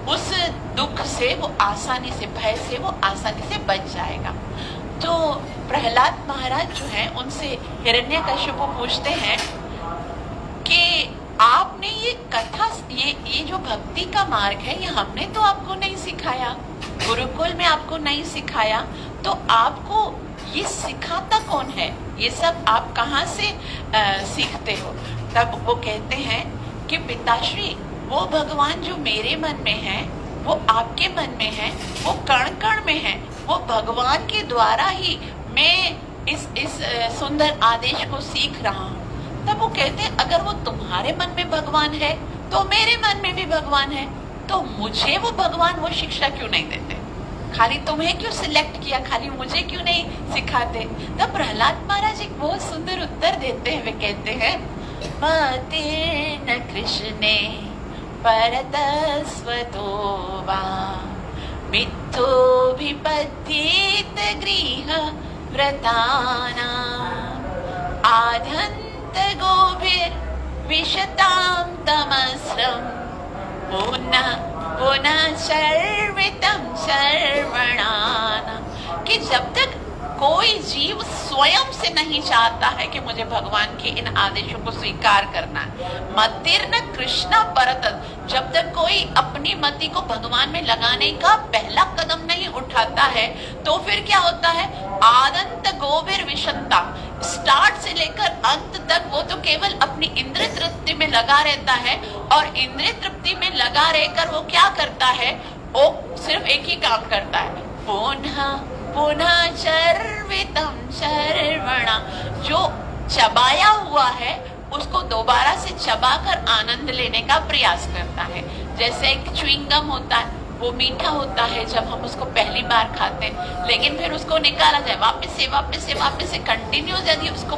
उस दुख से वो आसानी से, भय से वो आसानी से बच जाएगा। तो प्रहलाद महाराज जो है उनसे हिरण्यकशिपु पूछते हैं कि आपने ये कथा, ये जो भक्ति का मार्ग है ये हमने तो आपको नहीं सिखाया, गुरुकुल में आपको नहीं सिखाया, तो आपको ये सिखाता कौन है? ये सब आप कहाँ से सीखते हो? तब वो कहते हैं कि पिताश्री, वो भगवान जो मेरे मन में है वो आपके मन में है, वो कण कण में है, वो भगवान के द्वारा ही मैं इस सुंदर आदेश को सीख रहा हूँ। तब वो कहते हैं अगर वो तुम्हारे मन में भगवान है तो मेरे मन में भी भगवान है, तो मुझे वो भगवान वो शिक्षा क्यों नहीं देते? खाली तुम्हें क्यों सिलेक्ट किया, खाली मुझे क्यों नहीं सिखाते? तब प्रहलाद महाराज एक बहुत सुंदर उत्तर देते हैं। वे कहते हैं, मतिर्न कृष्णे परतस्वतो वा मिथ्योभिपद्येत गृह व्रतानां आधन्त गोभिर विशतां तमस्रं पुनः पुनः सर्वितं सर्वणानां, कि जब तक कोई जीव स्वयं से नहीं चाहता है कि मुझे भगवान के इन आदेशों को स्वीकार करना है, मतिर्न कृष्ण परत, जब तक कोई अपनी मति को भगवान में लगाने का पहला कदम नहीं उठाता है तो फिर क्या होता है? आदंत गोभिर विशंता, स्टार्ट से लेकर अंत तक वो तो केवल अपनी इंद्रिय तृप्ति में लगा रहता है, और इंद्रिय तृप्ति में लगा रहकर वो क्या करता है? वो सिर्फ एक ही काम करता है, पुनः पुनः चर्वितम सर्वणा, जो चबाया हुआ है उसको दोबारा से चबाकर आनंद लेने का प्रयास करता है। जैसे एक च्युइंगम होता है, वो मीठा होता है जब हम उसको पहली बार खाते हैं, लेकिन फिर उसको निकाला जाए वापस से कंटिन्यूस यदि उसको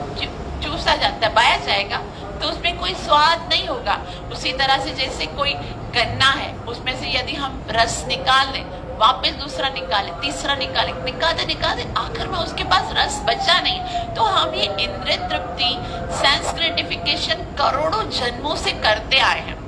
चूसा जाता है, बाया जाएगा, तो उसमें कोई स्वाद नहीं होगा। उसी तरह से जैसे कोई गन्ना है, उसमें से यदि हम रस निकाल लें, वापस दूसरा निकाले, तीसरा निकालते आखिर में उसके पास रस बचा नहीं। तो हम ये इंद्रिय तृप्ति, सेंस ग्रेटिफिकेशन करोड़ों जन्मों से करते आ रहे हैं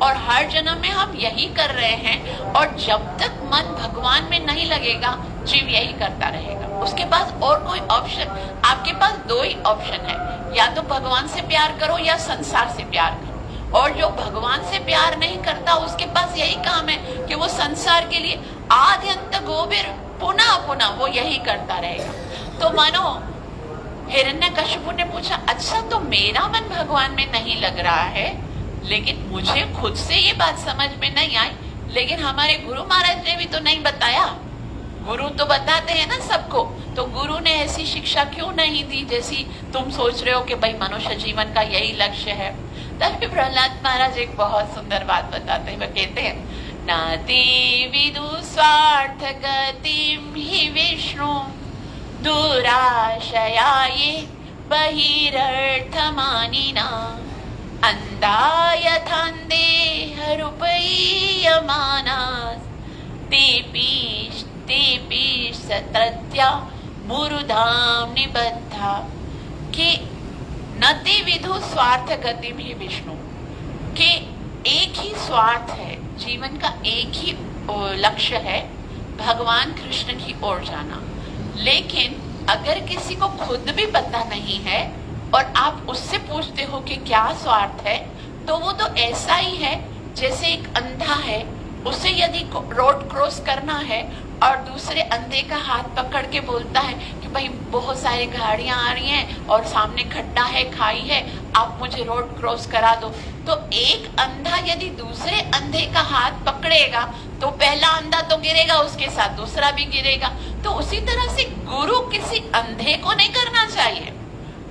और हर जन्म में हम यही कर रहे हैं। और जब तक मन भगवान में नहीं लगेगा, जीव यही करता रहेगा। उसके पास और कोई ऑप्शन, आपके पास दो ही ऑप्शन है, या तो भगवान से प्यार करो या संसार से प्यार करो। और जो भगवान से प्यार नहीं करता, उसके पास यही काम है कि वो संसार के लिए आद्यंत गोबिर पुनः वो यही करता रहेगा। तो मानो हिरण्यकशिपु ने पूछा, अच्छा तो मेरा मन भगवान में नहीं लग रहा है, लेकिन मुझे खुद से ये बात समझ में नहीं आई, लेकिन हमारे गुरु महाराज ने भी तो नहीं बताया। गुरु तो बताते हैं ना सबको, तो गुरु ने ऐसी शिक्षा क्यों नहीं दी जैसी तुम सोच रहे हो कि भाई मनुष्य जीवन का यही लक्ष्य है। तभी प्रहलाद महाराज एक बहुत सुंदर बात बताते हैं। वो कहते हैं, नाति विदु स्वार्थ गतिम ही विष्णु दुराशया ये बहिरर्थमानिना अंधा यथान्देह रूपयमानास तेपि सत्रत्या मुरुधाम निबद्धा। कि नति विधु स्वार्थ गतिम ही विष्णु, के एक ही स्वार्थ है, जीवन का एक ही लक्ष्य है, भगवान कृष्ण की ओर जाना। लेकिन अगर किसी को खुद भी पता नहीं है और आप उससे पूछते हो कि क्या स्वार्थ है, तो वो तो ऐसा ही है जैसे एक अंधा है, उसे यदि रोड क्रॉस करना है और दूसरे अंधे का हाथ पकड़ के बोलता है कि भाई बहुत सारी गाड़ियां आ रही हैं और सामने खड्डा है, खाई है, आप मुझे रोड क्रॉस करा दो। तो एक अंधा यदि दूसरे अंधे का हाथ पकड़ेगा तो पहला अंधा तो गिरेगा, उसके साथ दूसरा भी गिरेगा। तो उसी तरह से गुरु किसी अंधे को नहीं करना चाहिए।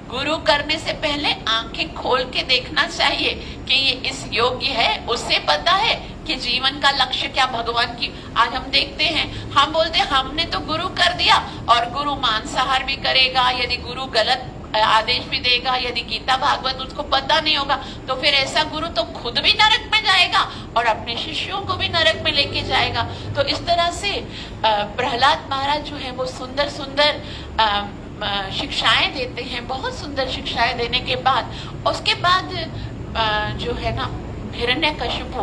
गुरु करने से पहले आंखें खोल के देखना चाहिए कि ये इस योग्य है, उससे पता है कि जीवन का लक्ष्य क्या भगवान की। आज हम देखते हैं, हम बोलते हैं हमने तो गुरु कर दिया, और गुरु मांसाहार भी करेगा, यदि गुरु गलत आदेश भी देगा, यदि गीता भागवत उसको पता नहीं होगा, तो फिर ऐसा गुरु तो खुद भी नरक में जाएगा और अपने शिष्यों को भी नरक में लेके जाएगा। तो इस तरह से प्रहलाद महाराज जो है वो सुंदर सुंदर शिक्षाएं देते हैं। बहुत सुंदर शिक्षाएं देने के बाद उसके बाद जो है ना हिरण्यकशिपु,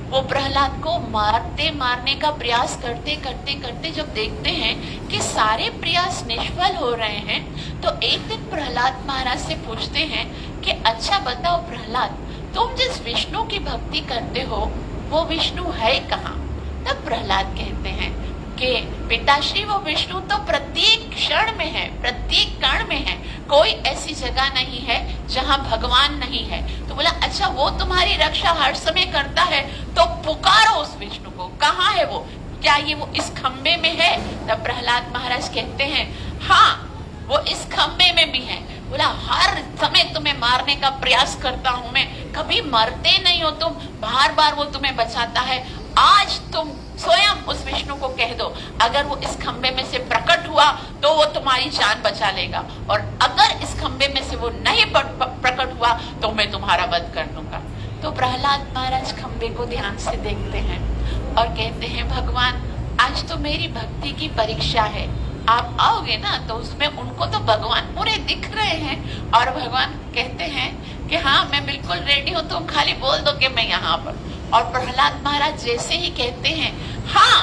वो प्रहलाद को मारने का प्रयास करते जब देखते हैं कि सारे प्रयास निष्फल हो रहे हैं, तो एक दिन प्रहलाद महाराज से पूछते हैं कि अच्छा बताओ प्रहलाद, तुम जिस विष्णु की भक्ति करते हो वो विष्णु है कहाँ? तब प्रहलाद कहते हैं कि पिताश्री वो विष्णु तो प्रत्येक क्षण में है, प्रत्येक कण में है, कोई ऐसी जगह नहीं है जहाँ भगवान नहीं है। तो बोला अच्छा वो तुम्हारी रक्षा हर समय करता है, तो पुकारो उस विष्णु को, कहाँ है वो, क्या ये वो इस खंबे में है? तब प्रहलाद महाराज कहते हैं हाँ वो इस खंबे में भी है। बोला हर समय तुम्हें मारने का प्रयास करता हूं मैं, कभी मरते नहीं हो तुम, बार बार वो तुम्हें बचाता है। आज तुम स्वयं उस विष्णु को कह दो, अगर वो इस खंबे में से प्रकट हुआ तो वो तुम्हारी जान बचा लेगा, और अगर इस खंबे में से वो नहीं प्रकट हुआ तो मैं तुम्हारा वध कर दूंगा। तो प्रहलाद महाराज खंबे को ध्यान से देखते हैं और कहते हैं भगवान आज तो मेरी भक्ति की परीक्षा है, आप आओगे ना तो उसमें उनको तो भगवान पूरे दिख रहे हैं। और भगवान कहते हैं कि हाँ मैं बिल्कुल रेडी हूँ, तुम खाली बोल दो कि मैं यहाँ पर। और प्रहलाद महाराज जैसे ही कहते हैं हाँ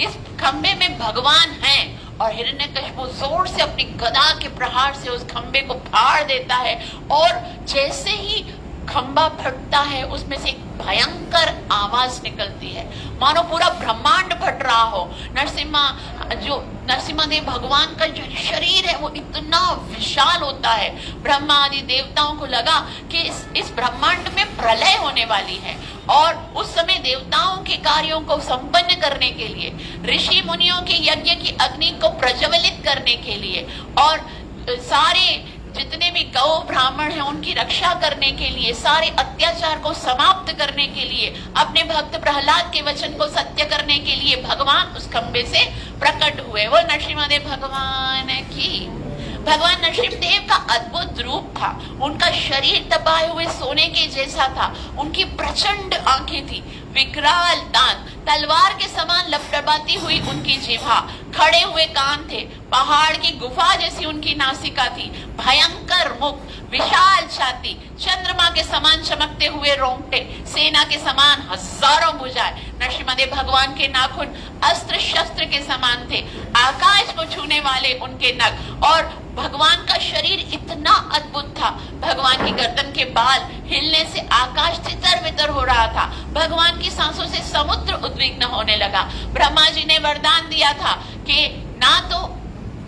इस खंबे में भगवान है, और हिरण्यकशिपु जोर से अपनी गदा के प्रहार से उस खंबे को फाड़ देता है, और जैसे ही खंबा फटता है उसमें से एक भयंकर आवाज निकलती है, मानो पूरा ब्रह्मांड फट रहा हो। नरसिम्हा भगवान का जो शरीर है वो इतना विशाल होता है, ब्रह्मा आदि देवताओं को लगा कि इस ब्रह्मांड में प्रलय होने वाली है। और उस समय देवताओं के कार्यों को संपन्न करने के लिए, ऋषि मुनियों के यज्ञ की अग्नि को प्रज्वलित करने के लिए, और सारे जितने भी गौ ब्राह्मण हैं उनकी रक्षा करने के लिए, सारे अत्याचार को समाप्त करने के लिए, अपने भक्त प्रहलाद के वचन को सत्य करने के लिए भगवान उस खंबे से प्रकट हुए। वो नरसिंहदेव भगवान की। भगवान नरसिंहदेव का अद्भुत रूप था। उनका शरीर दबाए हुए सोने के जैसा था। उनकी प्रचंड आंखें थी, विकराल दांत, तलवार के समान लपटपाती हुई उनकी जिह्वा, खड़े हुए कान थे, पहाड़ की गुफा जैसी उनकी नासिका थी, भयंकर मुख, विशाल छाती, चंद्रमा के समान चमकते हुए रोंगटे, सेना के समान हजारों भुजाएं। नरसिंहदेव भगवान के नाखून अस्त्र शस्त्र के समान थे, आकाश को छूने वाले उनके नख, और भगवान का शरीर इतना अद्भुत था। भगवान की गर्दन के बाल हिलने से आकाश तितर बितर हो रहा था। भगवान की सांसों से समुद्र उद्विग्न होने लगा। ब्रह्मा जी ने वरदान दिया था कि ना तो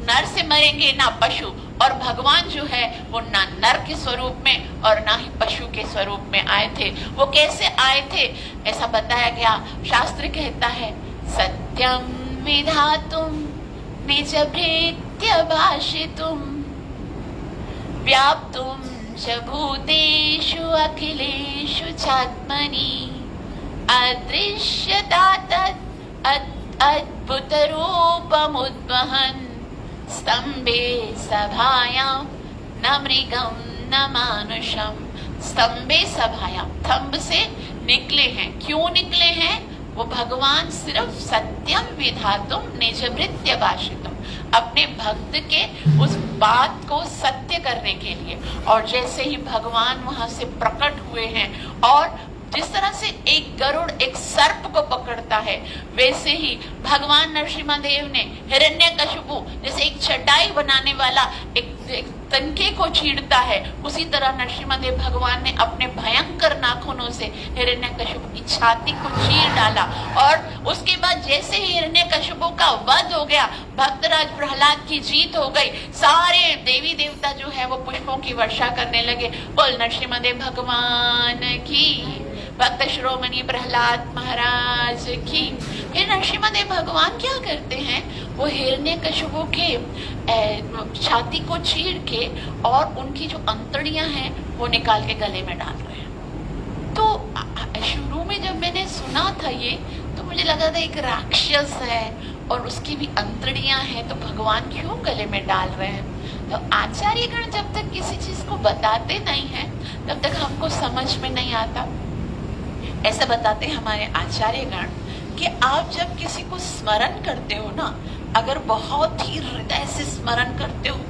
नर से मरेंगे ना पशु, और भगवान जो है वो ना नर के स्वरूप में और ना ही पशु के स्वरूप में आए थे। वो कैसे आए थे ऐसा बताया गया। शास्त्र कहता है, सत्यम विधातुम निज भृत्य भाषितुम व्याप्तुम च भूतेषु अखिलेषु चात्मनि अदृश्यता अद्भुत रूपमुद्वहन् स्तंभे सभायां न मृगम न मानुषम। स्तंभे सभायां, थंब से निकले हैं। क्यों निकले हैं? वो भगवान सिर्फ सत्यम विधातुम निज भृत्य भाषितुम, अपने भक्त के उस बात को सत्य करने के लिए। और जैसे ही भगवान वहां से प्रकट हुए हैं, और जिस तरह से एक गरुड़ एक सर्प को पकड़ता है, वैसे ही भगवान नरसिंहदेव ने हिरण्यकशिपु जैसे एक चटाई बनाने वाला एक तनके को चीरता है, उसी तरह नरसिंहदेव भगवान ने अपने भयंकर नाखूनों से हिरण्यकशिपु की छाती को चीर डाला। और उसके बाद जैसे ही हिरण्यकशिपु का वध हो गया, भक्तराज प्रहलाद की जीत हो गई, सारे देवी देवता जो है वो पुष्पों की वर्षा करने लगे। बोल नरसिंहदेव भगवान की, भक्त शिरोमणि प्रहलाद महाराज की। फिर नरसिंहदेव भगवान क्या करते हैं? वो हिरण्यकशिपु के छाती को चीर के और उनकी जो अंतड़ियां हैं वो निकाल के गले में डाल रहे हैं। तो शुरू में जब मैंने सुना था ये, तो मुझे लगा था एक राक्षस है और उसकी भी अंतड़ियां हैं, तो भगवान क्यों गले में डाल रहे हैं? तो आचार्यगण जब तक किसी चीज को बताते नहीं है तब तक हमको समझ में नहीं आता। ऐसा बताते हमारे आचार्यगण कि आप जब किसी को स्मरण करते हो ना, अगर बहुत ही हृदय से स्मरण करते हो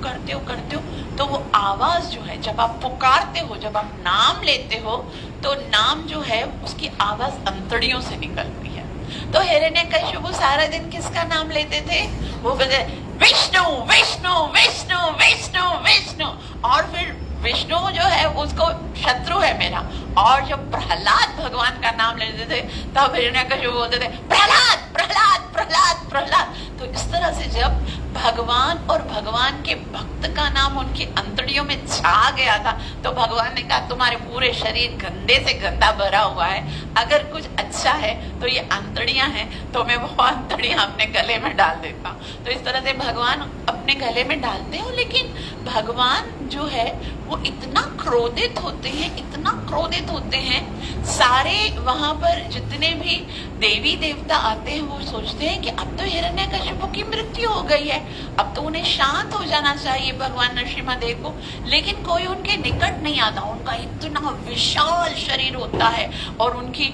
तो वो आवाज जो है, जब आप पुकारते हो, जब आप नाम लेते हो, तो नाम जो है उसकी आवाज अंतड़ियों से निकलती है। तो हिरण्यकशिपु सारा दिन किसका नाम लेते थे? वो बोलते विष्णु विष्णु विष्णु विष्णु विष्णु, और फिर विष्णु जो है उसको शत्रु है मेरा। और जब प्रहलाद भगवान का नाम लेते थे तब हिरण्यकशिपु बोलते थे प्रहलाद प्रहलाद प्रहलाद प्रहलाद। तो इस तरह से जब भगवान और भगवान के भक्त का नाम उनकी अंतड़ियों में छा गया था, तो भगवान ने कहा तुम्हारे पूरे शरीर गंदे से गंदा भरा हुआ है, अगर कुछ अच्छा है तो ये अंतड़ियां हैं, तो मैं वो अंतड़ियां अपने गले में डाल देता हूँ। तो इस तरह से भगवान अपने गले में डालते हो। लेकिन भगवान जो है वो इतना क्रोधित होते हैं, इतना क्रोधित होते हैं। सारे वहां पर जितने भी देवी देवता आते हैं वो सोचते हैं कि अब तो हिरण्यकशिपु की मृत्यु हो गई है, अब तो उन्हें शांत हो जाना चाहिए भगवान नरसिंहदेव को। लेकिन कोई उनके निकट नहीं आता। उनका इतना विशाल शरीर होता है और उनकी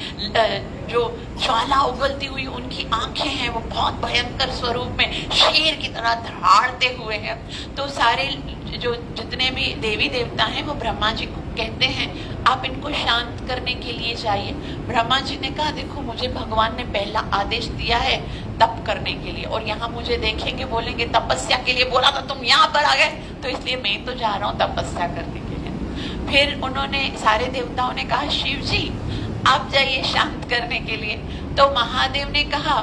जो ज्वाला उगलती हुई उनकी आंखें हैं वो बहुत भयंकर स्वरूप में शेर की तरह दहाड़ते हुए हैं। तो सारे जो जितने भी देवी देवता हैं वो ब्रह्मा जी को कहते हैं आप इनको शांत करने के लिए जाइए। ब्रह्मा जी ने कहा देखो मुझे भगवान ने पहला आदेश दिया है तप करने के लिए, और यहाँ मुझे देखेंगे बोलेंगे तपस्या के लिए बोला था, तुम यहाँ पर आ गए, तो इसलिए मैं तो जा रहा हूँ तपस्या करने के लिए। फिर उन्होंने सारे देवताओं ने कहा शिव जी आप जाइए शांत करने के लिए। तो महादेव ने कहा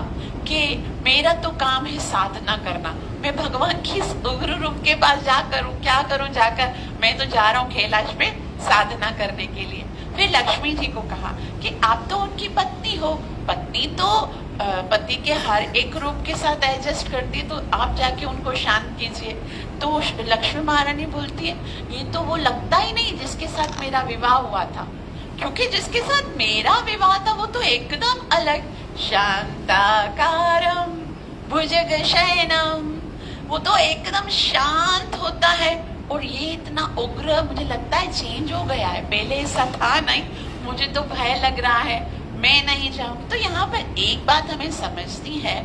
कि मेरा तो काम है साधना करना, मैं भगवान की उग्र रूप के पास क्या करूं जाकर, मैं तो जा रहा हूँ कैलाश पे साधना करने के लिए। फिर लक्ष्मी जी को कहा कि आप तो उनकी पत्नी हो, पत्नी तो पति के हर एक रूप के साथ एडजस्ट करती है, तो आप जाके उनको शांत कीजिए। तो लक्ष्मी महारानी बोलती है ये तो वो लगता ही नहीं जिसके साथ मेरा विवाह हुआ था, क्योंकि जिसके साथ मेरा विवाह था वो तो एकदम अलग, शांताकारम भुजगशयनम, वो तो एकदम शांत होता है। और ये इतना उग्र, मुझे लगता है चेंज हो गया है, पहले ऐसा था नहीं, मुझे तो भय लग रहा है, मैं नहीं जाऊंगी। तो यहाँ पर एक बात हमें समझती है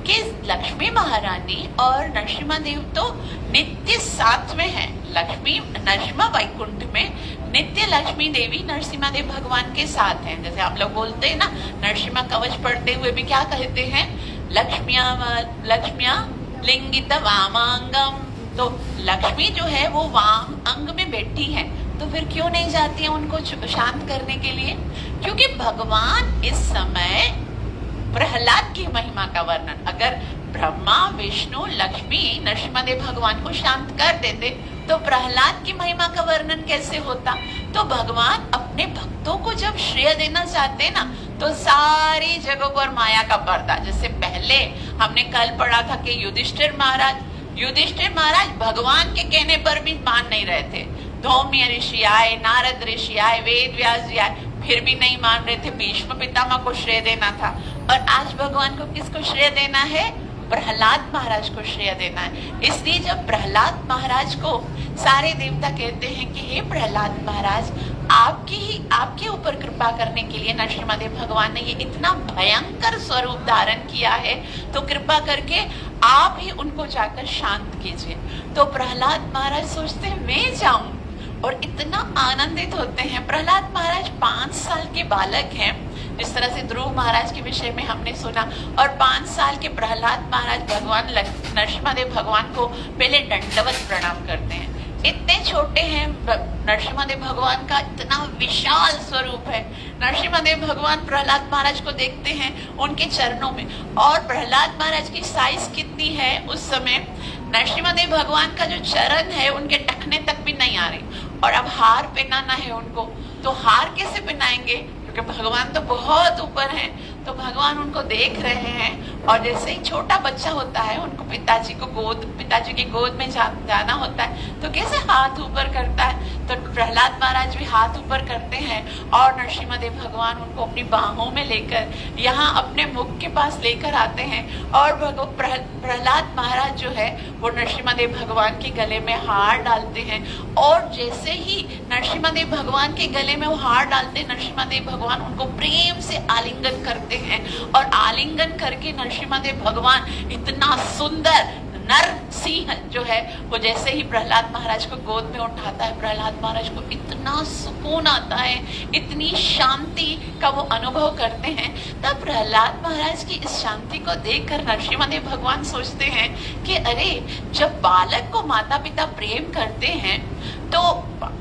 कि लक्ष्मी महारानी और नरसिम्हा देव तो नित्य साथ में है। लक्ष्मी नरसिम्हा वैकुंठ में नित्य लक्ष्मी देवी नरसिम्हा देव भगवान के साथ हैं। जैसे हम लोग बोलते हैं ना, नरसिम्हा कवच पढ़ते हुए भी क्या कहते हैं, लक्ष्मिया लिंगित वामांगम। तो लक्ष्मी जो है वो वाम अंग में बैठी है, तो फिर क्यों नहीं जाती है उनको शांत करने के लिए? क्योंकि भगवान इस समय प्रहलाद की महिमा का वर्णन, अगर ब्रह्मा विष्णु लक्ष्मी नरसिम्हादेव भगवान को शांत कर देते तो प्रहलाद की महिमा का वर्णन कैसे होता? तो भगवान अपने भक्तों को जब श्रेय देना चाहते ना, तो सारी जगहों पर माया का पर्दा, जैसे पहले हमने कल पढ़ा था कि युधिष्ठिर महाराज भगवान के कहने पर भी मान नहीं रहे थे। धौम्य ऋषि आए, नारद ऋषि आए, वेद व्यास जी आए, फिर भी नहीं मान रहे थे, भीष्म पितामह को श्रेय देना था। और आज भगवान को किसको श्रेय देना है? प्रहलाद महाराज को श्रेय देना है। इसलिए जब प्रहलाद महाराज को सारे देवता कहते हैं कि हे प्रहलाद महाराज, आपके ऊपर कृपा करने के लिए नरसिम्हादेव भगवान ने ये इतना भयंकर स्वरूप धारण किया है, तो कृपा करके आप ही उनको जाकर शांत कीजिए। तो प्रहलाद महाराज सोचते हैं मैं जाऊं, और इतना आनंदित होते हैं। प्रहलाद महाराज 5 साल के बालक हैं, जिस तरह से ध्रुव महाराज के विषय में हमने सुना। और 5 साल के प्रहलाद महाराज भगवान नरसिम्हादेव भगवान को पहले दंडवत प्रणाम करते हैं। इतने छोटे हैं, नरसिम्हादेव भगवान का इतना विशाल स्वरूप है। नरसिम्हादेव भगवान प्रहलाद महाराज को देखते हैं उनके चरणों में, और प्रहलाद महाराज की साइज कितनी है उस समय, नरसिम्हादेव भगवान का जो चरण है उनके टखने तक भी नहीं आ रही। और अब हार पहनाना है उनको, तो हार कैसे पहनाएंगे, क्योंकि भगवान तो बहुत ऊपर हैं। तो भगवान उनको देख रहे हैं, और जैसे ही छोटा बच्चा होता है उनको पिताजी की गोद में जाना होता है, तो कैसे हाथ ऊपर करता है, तो प्रहलाद महाराज भी हाथ ऊपर करते हैं, और नरसिम्हादेव भगवान उनको अपनी बाहों में लेकर यहाँ अपने मुख के पास लेकर आते हैं। और प्रहलाद महाराज जो है वो नरसिम्हादेव भगवान के गले में हार डालते हैं, और जैसे ही नरसिम्हादेव भगवान के गले में वो हार डालते, नरसिम्हादेव भगवान उनको प्रेम से आलिंगन करते हैं। और आलिंगन करके नरसिम्हादेव भगवान इतना सुंदर नर सिंह जो है वो जैसे ही प्रहलाद महाराज को गोद में उठाता है, प्रहलाद महाराज को इतना सुकून आता है, इतनी शांति का वो अनुभव करते हैं। तब प्रहलाद महाराज की इस शांति को देखकर नरसिम्हादेव भगवान सोचते हैं कि अरे, जब बालक को माता पिता प्रेम करते हैं तो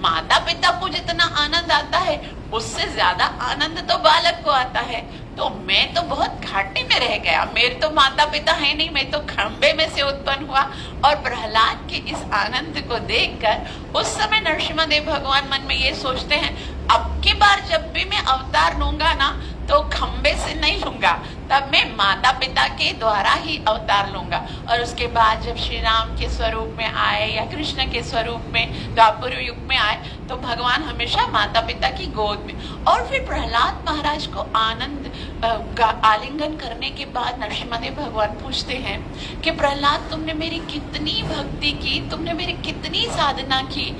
माता पिता को जितना आनंद आता है उससे ज्यादा आनंद तो बालक को आता है। तो मैं तो बहुत घाटे में रह गया, मेरे तो माता पिता है नहीं, मैं तो खंबे में से उत्पन्न हुआ। और प्रहलाद के इस आनंद को देखकर उस समय नरसिम्हादेव भगवान मन में ये सोचते हैं, अब की बार जब भी मैं अवतार लूंगा ना, तो खंबे से नहीं लूंगा, तब मैं माता पिता के द्वारा ही अवतार लूंगा। और उसके बाद जब श्री राम के स्वरूप में आए या कृष्ण के स्वरूप में द्वापर युग में आए, तो भगवान हमेशा माता पिता की गोद में। और फिर प्रहलाद महाराज को आनंद आलिंगन करने के बाद नरसिम्हादेव भगवान पूछते हैं कि प्रहलाद, तुमने मेरी कितनी भक्ति की, तुमने मेरी कितनी साधना की,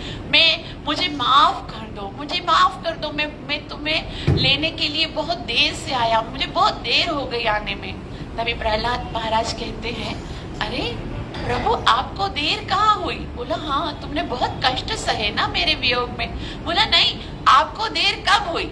मुझे माफ कर दो, मुझे माफ कर दो, मैं तुम्हें लेने के लिए बहुत देर से आया, मुझे बहुत देर हो गई आने में। तभी प्रहलाद महाराज कहते हैं, अरे प्रभु, आपको देर कहाँ हुई? बोला, हाँ, तुमने बहुत कष्ट सहे ना मेरे वियोग में। बोला, नहीं, आपको देर कब हुई?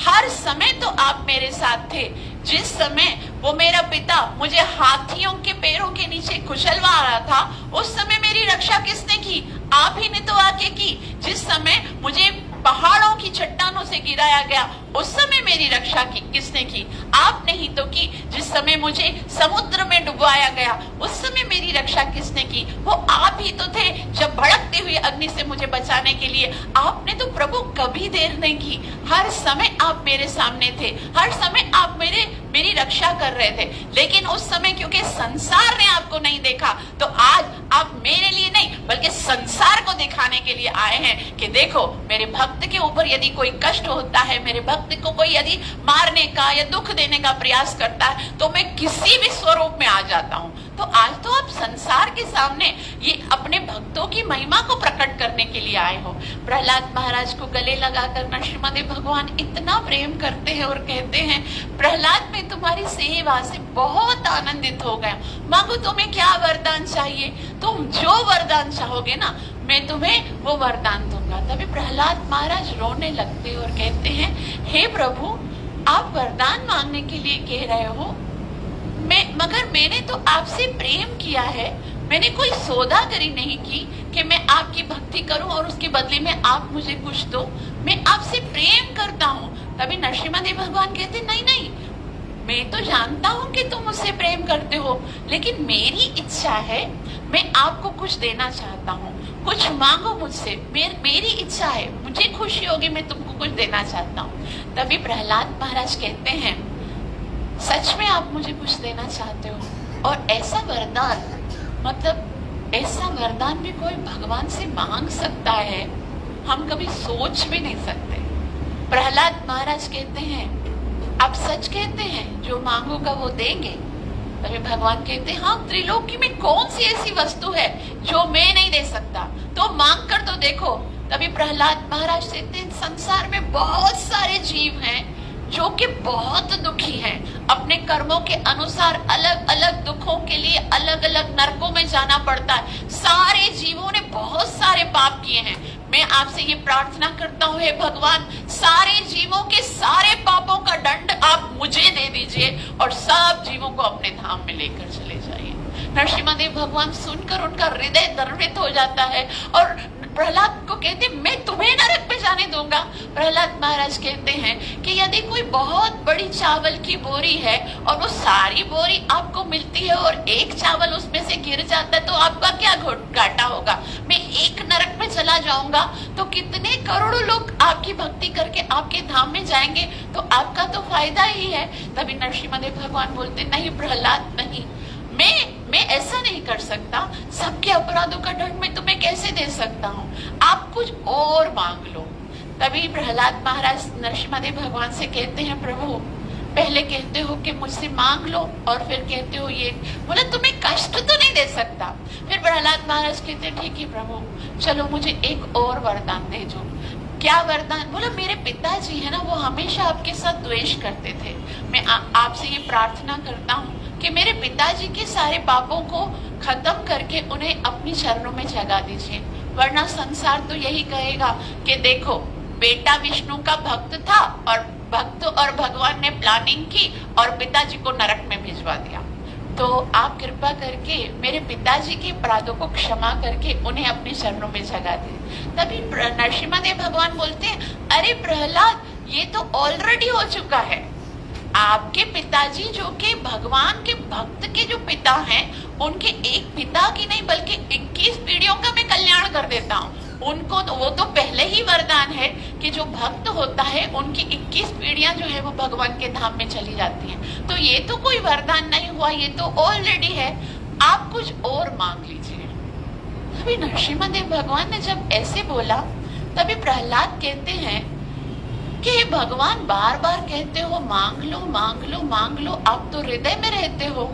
हर समय तो आप मेरे साथ थे। जिस समय वो मेरा पिता मुझे हाथियों के पैरों के नीचे कुचलवा रहा था, उस समय मेरी रक्षा किसने की? आप ही ने तो आके की। जिस समय मुझे पहाड़ों की चट्टानों से गिराया गया, उस समय मेरी रक्षा किसने की? आपने ही तो की। जिस समय मुझे समुद्र में डुबाया गया, उस समय मेरी रक्षा किसने की? वो आप ही तो थे। जब भड़कती हुई अग्नि से मुझे बचाने के लिए आपने तो प्रभु कभी देर नहीं की। हर समय आप मेरे सामने थे, हर समय आप मेरी रक्षा कर रहे थे। लेकिन उस समय क्योंकि संसार ने आपको नहीं देखा, तो आज आप मेरे लिए नहीं बल्कि संसार को दिखाने के लिए आए हैं कि देखो मेरे भक्त के ऊपर यदि कोई कष्ट होता है, मेरे भक्त को कोई यदि मारने का या दुख देने का प्रयास करता है, तो मैं किसी भी स्वरूप में आ जाता हूं। तो आज तो आप संसार के सामने ये अपने भक्तों की महिमा को प्रकट करने के लिए आए हो। प्रहलाद महाराज को गले लगाकर नरसिम्हा भगवान इतना प्रेम करते हैं और कहते हैं, प्रहलाद मैं तुम्हारी सेवा से बहुत आनंदित हो गया, मांगो तुम्हें क्या वरदान चाहिए, तुम जो वरदान चाहोगे ना मैं तुम्हें वो वरदान दूंगा। तभी प्रहलाद महाराज रोने लगते और कहते हैं, हे प्रभु आप वरदान मांगने के लिए कह रहे हो, मगर मैंने तो आपसे प्रेम किया है, मैंने कोई सौदागरी नहीं की कि मैं आपकी भक्ति करूं और उसके बदले में आप मुझे कुछ दो, मैं आपसे प्रेम करता हूं। तभी नरसिम्हा देव भगवान कहते, नहीं नहीं, मैं तो जानता हूं कि तुम मुझसे प्रेम करते हो, लेकिन मेरी इच्छा है, मैं आपको कुछ देना चाहता हूँ, कुछ मांगो मुझसे, मेरी इच्छा है, मुझे खुशी होगी, मैं तुमको कुछ देना चाहता हूँ। तभी प्रहलाद महाराज कहते हैं, सच में आप मुझे कुछ देना चाहते हो? और ऐसा वरदान, मतलब ऐसा वरदान भी कोई भगवान से मांग सकता है, हम कभी सोच भी नहीं सकते। प्रहलाद महाराज कहते हैं, आप सच कहते हैं, जो मांगोगा वो देंगे? तभी भगवान कहते हैं, हाँ, त्रिलोकी में कौन सी ऐसी वस्तु है जो मैं नहीं दे सकता, तो मांग कर तो देखो। तभी प्रहलाद महाराज कहते हैं, संसार में बहुत सारे जीव हैं जो कि बहुत दुखी हैं, अपने कर्मों के अनुसार अलग अलग दुखों के लिए अलग अलग नरकों में जाना पड़ता है। सारे जीवों ने बहुत सारे पाप किए हैं। मैं आपसे ये प्रार्थना करता हूँ, हे भगवान, सारे जीवों के सारे पापों का दंड आप मुझे दे दीजिए और सब जीवों को अपने धाम में लेकर चले जाइए। नरसिम्हा देव भगवान सुनकर उनका हृदय द्रवित हो जाता है और प्रहलाद को कहते, मैं तुम्हें नरक में जाने दूंगा। प्रहलाद महाराज कहते हैं कि यदि कोई बहुत बड़ी चावल की बोरी है और वो सारी बोरी आपको मिलती है और एक चावल उसमें से गिर जाता है, तो आपका क्या घाटा होगा? मैं एक नरक में चला जाऊंगा तो कितने करोड़ों लोग आपकी भक्ति करके आपके धाम में जाएंगे, तो आपका तो फायदा ही है। तभी नरसिम्हा देव भगवान बोलते, नहीं प्रहलाद, नहीं, मैं ऐसा नहीं कर सकता, सबके अपराधों का दंड मैं तुम्हें कैसे दे सकता हूँ, आप कुछ और मांग लो। तभी प्रहलाद महाराज नरसिम्हा देव भगवान से कहते हैं, प्रभु पहले कहते हो कि मुझसे मांग लो और फिर कहते हो ये, बोला तुम्हें कष्ट तो नहीं दे सकता। फिर प्रहलाद महाराज कहते हैं, ठीक है प्रभु, चलो मुझे एक और वरदान दे दो। क्या वरदान? बोला मेरे पिताजी है ना, वो हमेशा आपके साथ द्वेष करते थे, मैं आपसे ये प्रार्थना करता हूँ कि मेरे पिताजी के सारे पापों को खत्म करके उन्हें अपनी चरणों में जगा दीजिए, वरना संसार तो यही कहेगा कि देखो बेटा विष्णु का भक्त था और भगवान ने प्लानिंग की और पिताजी को नरक में भिजवा दिया। तो आप कृपा करके मेरे पिताजी के अपराधों को क्षमा करके उन्हें अपने चरणों में जगा दे। तभी नरसिम्हा देव भगवान बोलते हैं, अरे प्रहलाद, ये तो ऑलरेडी हो चुका है। आपके पिताजी जो कि भगवान के भक्त के जो पिता हैं, उनके एक पिता की नहीं बल्कि 21 पीढ़ियों का मैं कल्याण कर देता हूँ। उनको तो वो तो पहले ही वरदान है कि जो भक्त होता है उनकी 21 पीढ़ियां जो है वो भगवान के धाम में चली जाती हैं। तो ये तो कोई वरदान नहीं हुआ, ये तो ऑलरेडी है, आप कुछ और मांग लीजिए। तभी नरसिम्हा देव भगवान ने जब ऐसे बोला, तभी प्रहलाद कहते हैं कि भगवान बार बार कहते हो मांग लो मांग लो मांग लो, आप तो हृदय में रहते हो,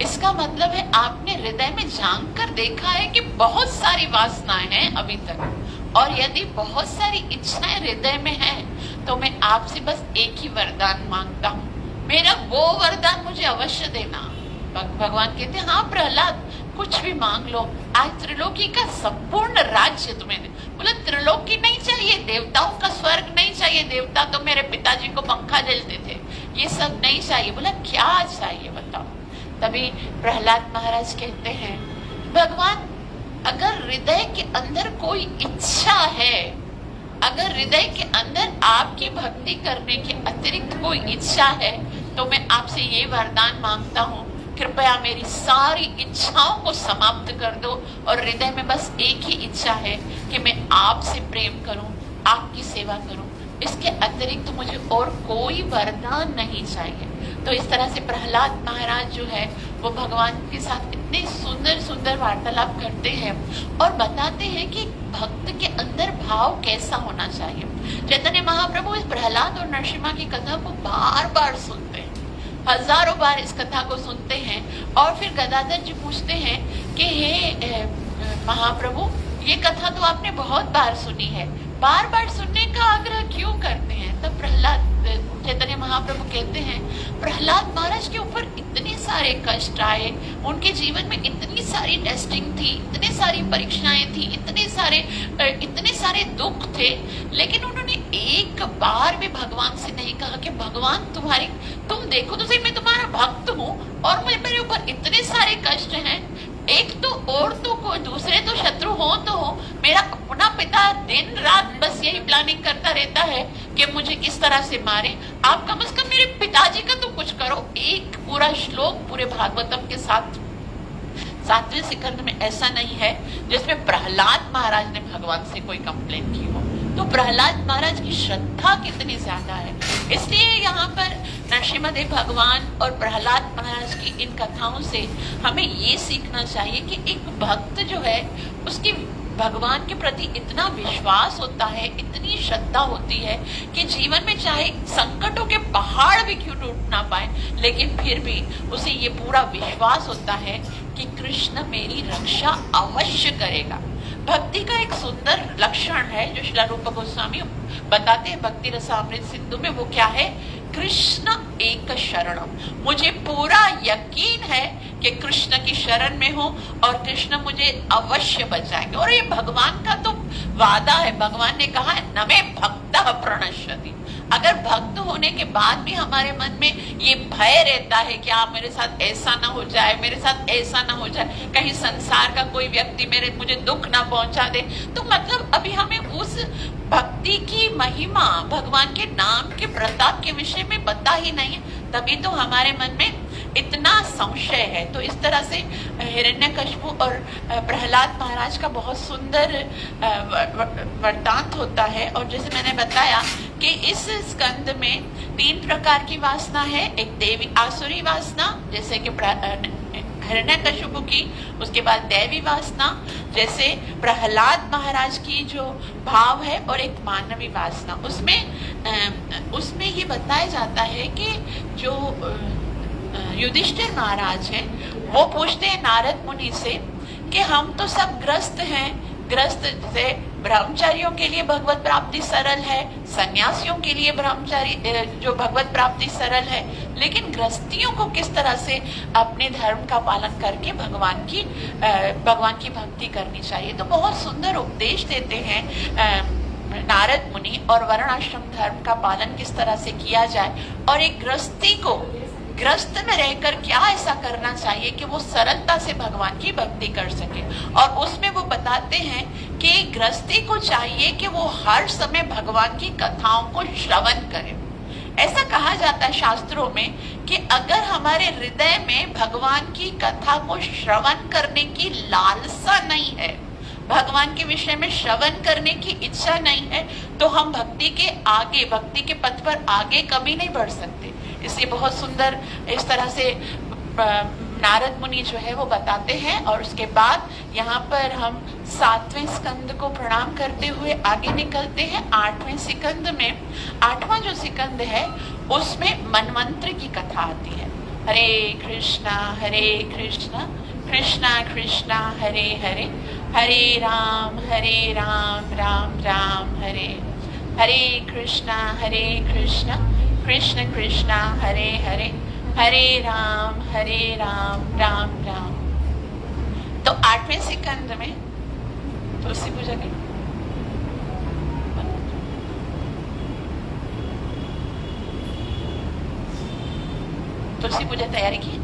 इसका मतलब है आपने हृदय में झांक कर देखा है कि बहुत सारी वासनाएं हैं अभी तक, और यदि बहुत सारी इच्छाएं हृदय में हैं, तो मैं आपसे बस एक ही वरदान मांगता हूँ, मेरा वो वरदान मुझे अवश्य देना। भगवान कहते हैं, हाँ प्रहलाद, कुछ भी मांग लो, आज त्रिलोकी का संपूर्ण राज्य तुम्हें दे। बोला त्रिलोकी नहीं चाहिए, देवताओं का स्वर्ग नहीं चाहिए, देवता तो मेरे पिताजी को पंखा जलते थे, ये सब नहीं चाहिए। बोला क्या चाहिए बताओ। तभी प्रहलाद महाराज कहते हैं, भगवान अगर हृदय के अंदर कोई इच्छा है, अगर हृदय के अंदर आपकी भक्ति करने के अतिरिक्त कोई इच्छा है, तो मैं आपसे ये वरदान मांगता हूँ कृपया मेरी सारी इच्छाओं को समाप्त कर दो और हृदय में बस एक ही इच्छा है कि मैं आपसे प्रेम करूं, आपकी सेवा करूं, इसके अतिरिक्त मुझे और कोई वरदान नहीं चाहिए। तो इस तरह से प्रहलाद महाराज जो है वो भगवान के साथ इतने सुंदर सुंदर वार्तालाप करते हैं और बताते हैं कि भक्त के अंदर भाव कैसा होना चाहिए। चैतन्य महाप्रभु इस प्रहलाद और नरसिम्हा की कथा को बार बार सुनते हैं, हजारों बार इस कथा को सुनते हैं और फिर गदाधर जी पूछते हैं कि हे महाप्रभु, ये कथा तो आपने बहुत बार सुनी है, बार बार सुनने का आग्रह क्यों करते हैं? तब प्रहलाद चैतन्य महाप्रभु कहते हैं, प्रहलाद महाराज के ऊपर इतने सारे कष्ट आए, उनके जीवन में इतनी सारी टेस्टिंग थी, इतनी सारी परीक्षाएं थी, इतने सारे दुख थे, लेकिन उन्होंने एक बार भी भगवान से नहीं कहा कि भगवान तुम देखो तो सही, मैं तुम्हारा भक्त हूँ और मेरे ऊपर इतने सारे कष्ट हैं, एक तो और तो कोई दूसरे तो शत्रु हो तो हो, मेरा अपना पिता दिन रात बस यही प्लानिंग करता रहता है कि मुझे किस तरह से मारे, आप कम से कम मेरे पिताजी का तो कुछ करो। एक पूरा श्लोक पूरे भागवतम के साथ 7वें स्कंद में ऐसा नहीं है जिसमें प्रहलाद महाराज ने भगवान से कोई कंप्लेन की हो। तो प्रहलाद महाराज की श्रद्धा कितनी ज्यादा है, इसलिए यहाँ पर नरसिम्हदेव भगवान और प्रहलाद महाराज की इन कथाओं से हमें ये सीखना चाहिए कि एक भक्त जो है उसकी भगवान के प्रति इतना विश्वास होता है, इतनी श्रद्धा होती है कि जीवन में चाहे संकटों के पहाड़ भी क्यों टूट ना पाए, लेकिन फिर भी उसे ये पूरा विश्वास होता है कि कृष्ण मेरी रक्षा अवश्य करेगा। भक्ति का एक सुंदर लक्षण है जो श्रील रूप गोस्वामी बताते हैं भक्ति रसामृत सिंधु में, वो क्या है? कृष्ण एक शरणम। मुझे पूरा यकीन है कि कृष्ण की शरण में हो और कृष्ण मुझे अवश्य बचाएंगे। और ये भगवान का तो वादा है, भगवान ने कहा है न मे भक्तः प्रणश्यति। अगर भक्त होने के बाद भी हमारे मन में ये भय रहता है कि आप मेरे साथ ऐसा ना हो जाए, मेरे साथ ऐसा ना हो जाए, कहीं संसार का कोई व्यक्ति मुझे दुख ना पहुंचा दे, तो मतलब अभी हमें उस भक्ति की महिमा, भगवान के नाम के प्रताप के विषय में पता ही नहीं है, तभी तो हमारे मन में इतना संशय है। तो इस तरह से हिरण्यकशिपु और प्रहलाद महाराज का बहुत सुंदर वृत्तांत होता है। और जैसे मैंने बताया कि इस स्कंद में 3 प्रकार की वासना है, एक देवी आसुरी वासना जैसे कि हिरण्यकशिपु की, उसके बाद दैवी वासना जैसे प्रहलाद महाराज की जो भाव है, और एक मानवी वासना। उसमें ये बताया जाता है कि जो युधिष्ठिर महाराज हैं वो पूछते हैं नारद मुनि से कि हम तो सब ग्रस्त हैं, ग्रस्त से ब्रह्मचारियों के लिए भगवत प्राप्ति सरल है, सन्यासियों के लिए ब्रह्मचारी जो भगवत प्राप्ति सरल है, लेकिन गृहस्थियों को किस तरह से अपने धर्म का पालन करके भगवान की भक्ति करनी चाहिए। तो बहुत सुंदर उपदेश देते हैं नारद मुनि, और वर्णाश्रम धर्म का पालन किस तरह से किया जाए, और एक गृहस्थी को ग्रस्त में रहकर क्या ऐसा करना चाहिए कि वो सरलता से भगवान की भक्ति कर सके। और उसमें वो बताते हैं कि गृहस्थी को चाहिए कि वो हर समय भगवान की कथाओं को श्रवण करे। ऐसा कहा जाता है शास्त्रों में कि अगर हमारे हृदय में भगवान की कथा को श्रवण करने की लालसा नहीं है, भगवान के विषय में श्रवण करने की इच्छा नहीं है, तो हम भक्ति के पथ पर आगे कभी नहीं बढ़ सकते। इसलिए बहुत सुंदर इस तरह से नारद मुनि जो है वो बताते हैं। और उसके बाद यहाँ पर हम 7वें स्कंद को प्रणाम करते हुए आगे निकलते हैं 8वें स्कंद में। 8वां जो स्कंद है उसमें मनमंत्र की कथा आती है। हरे कृष्णा कृष्णा कृष्णा हरे हरे, हरे राम राम राम हरे, हरे कृष्णा कृष्णा कृष्णा हरे हरे, हरे राम राम राम। तो 8वें स्कंद में तुलसी पूजा की तुलसी पूजा तैयारी की।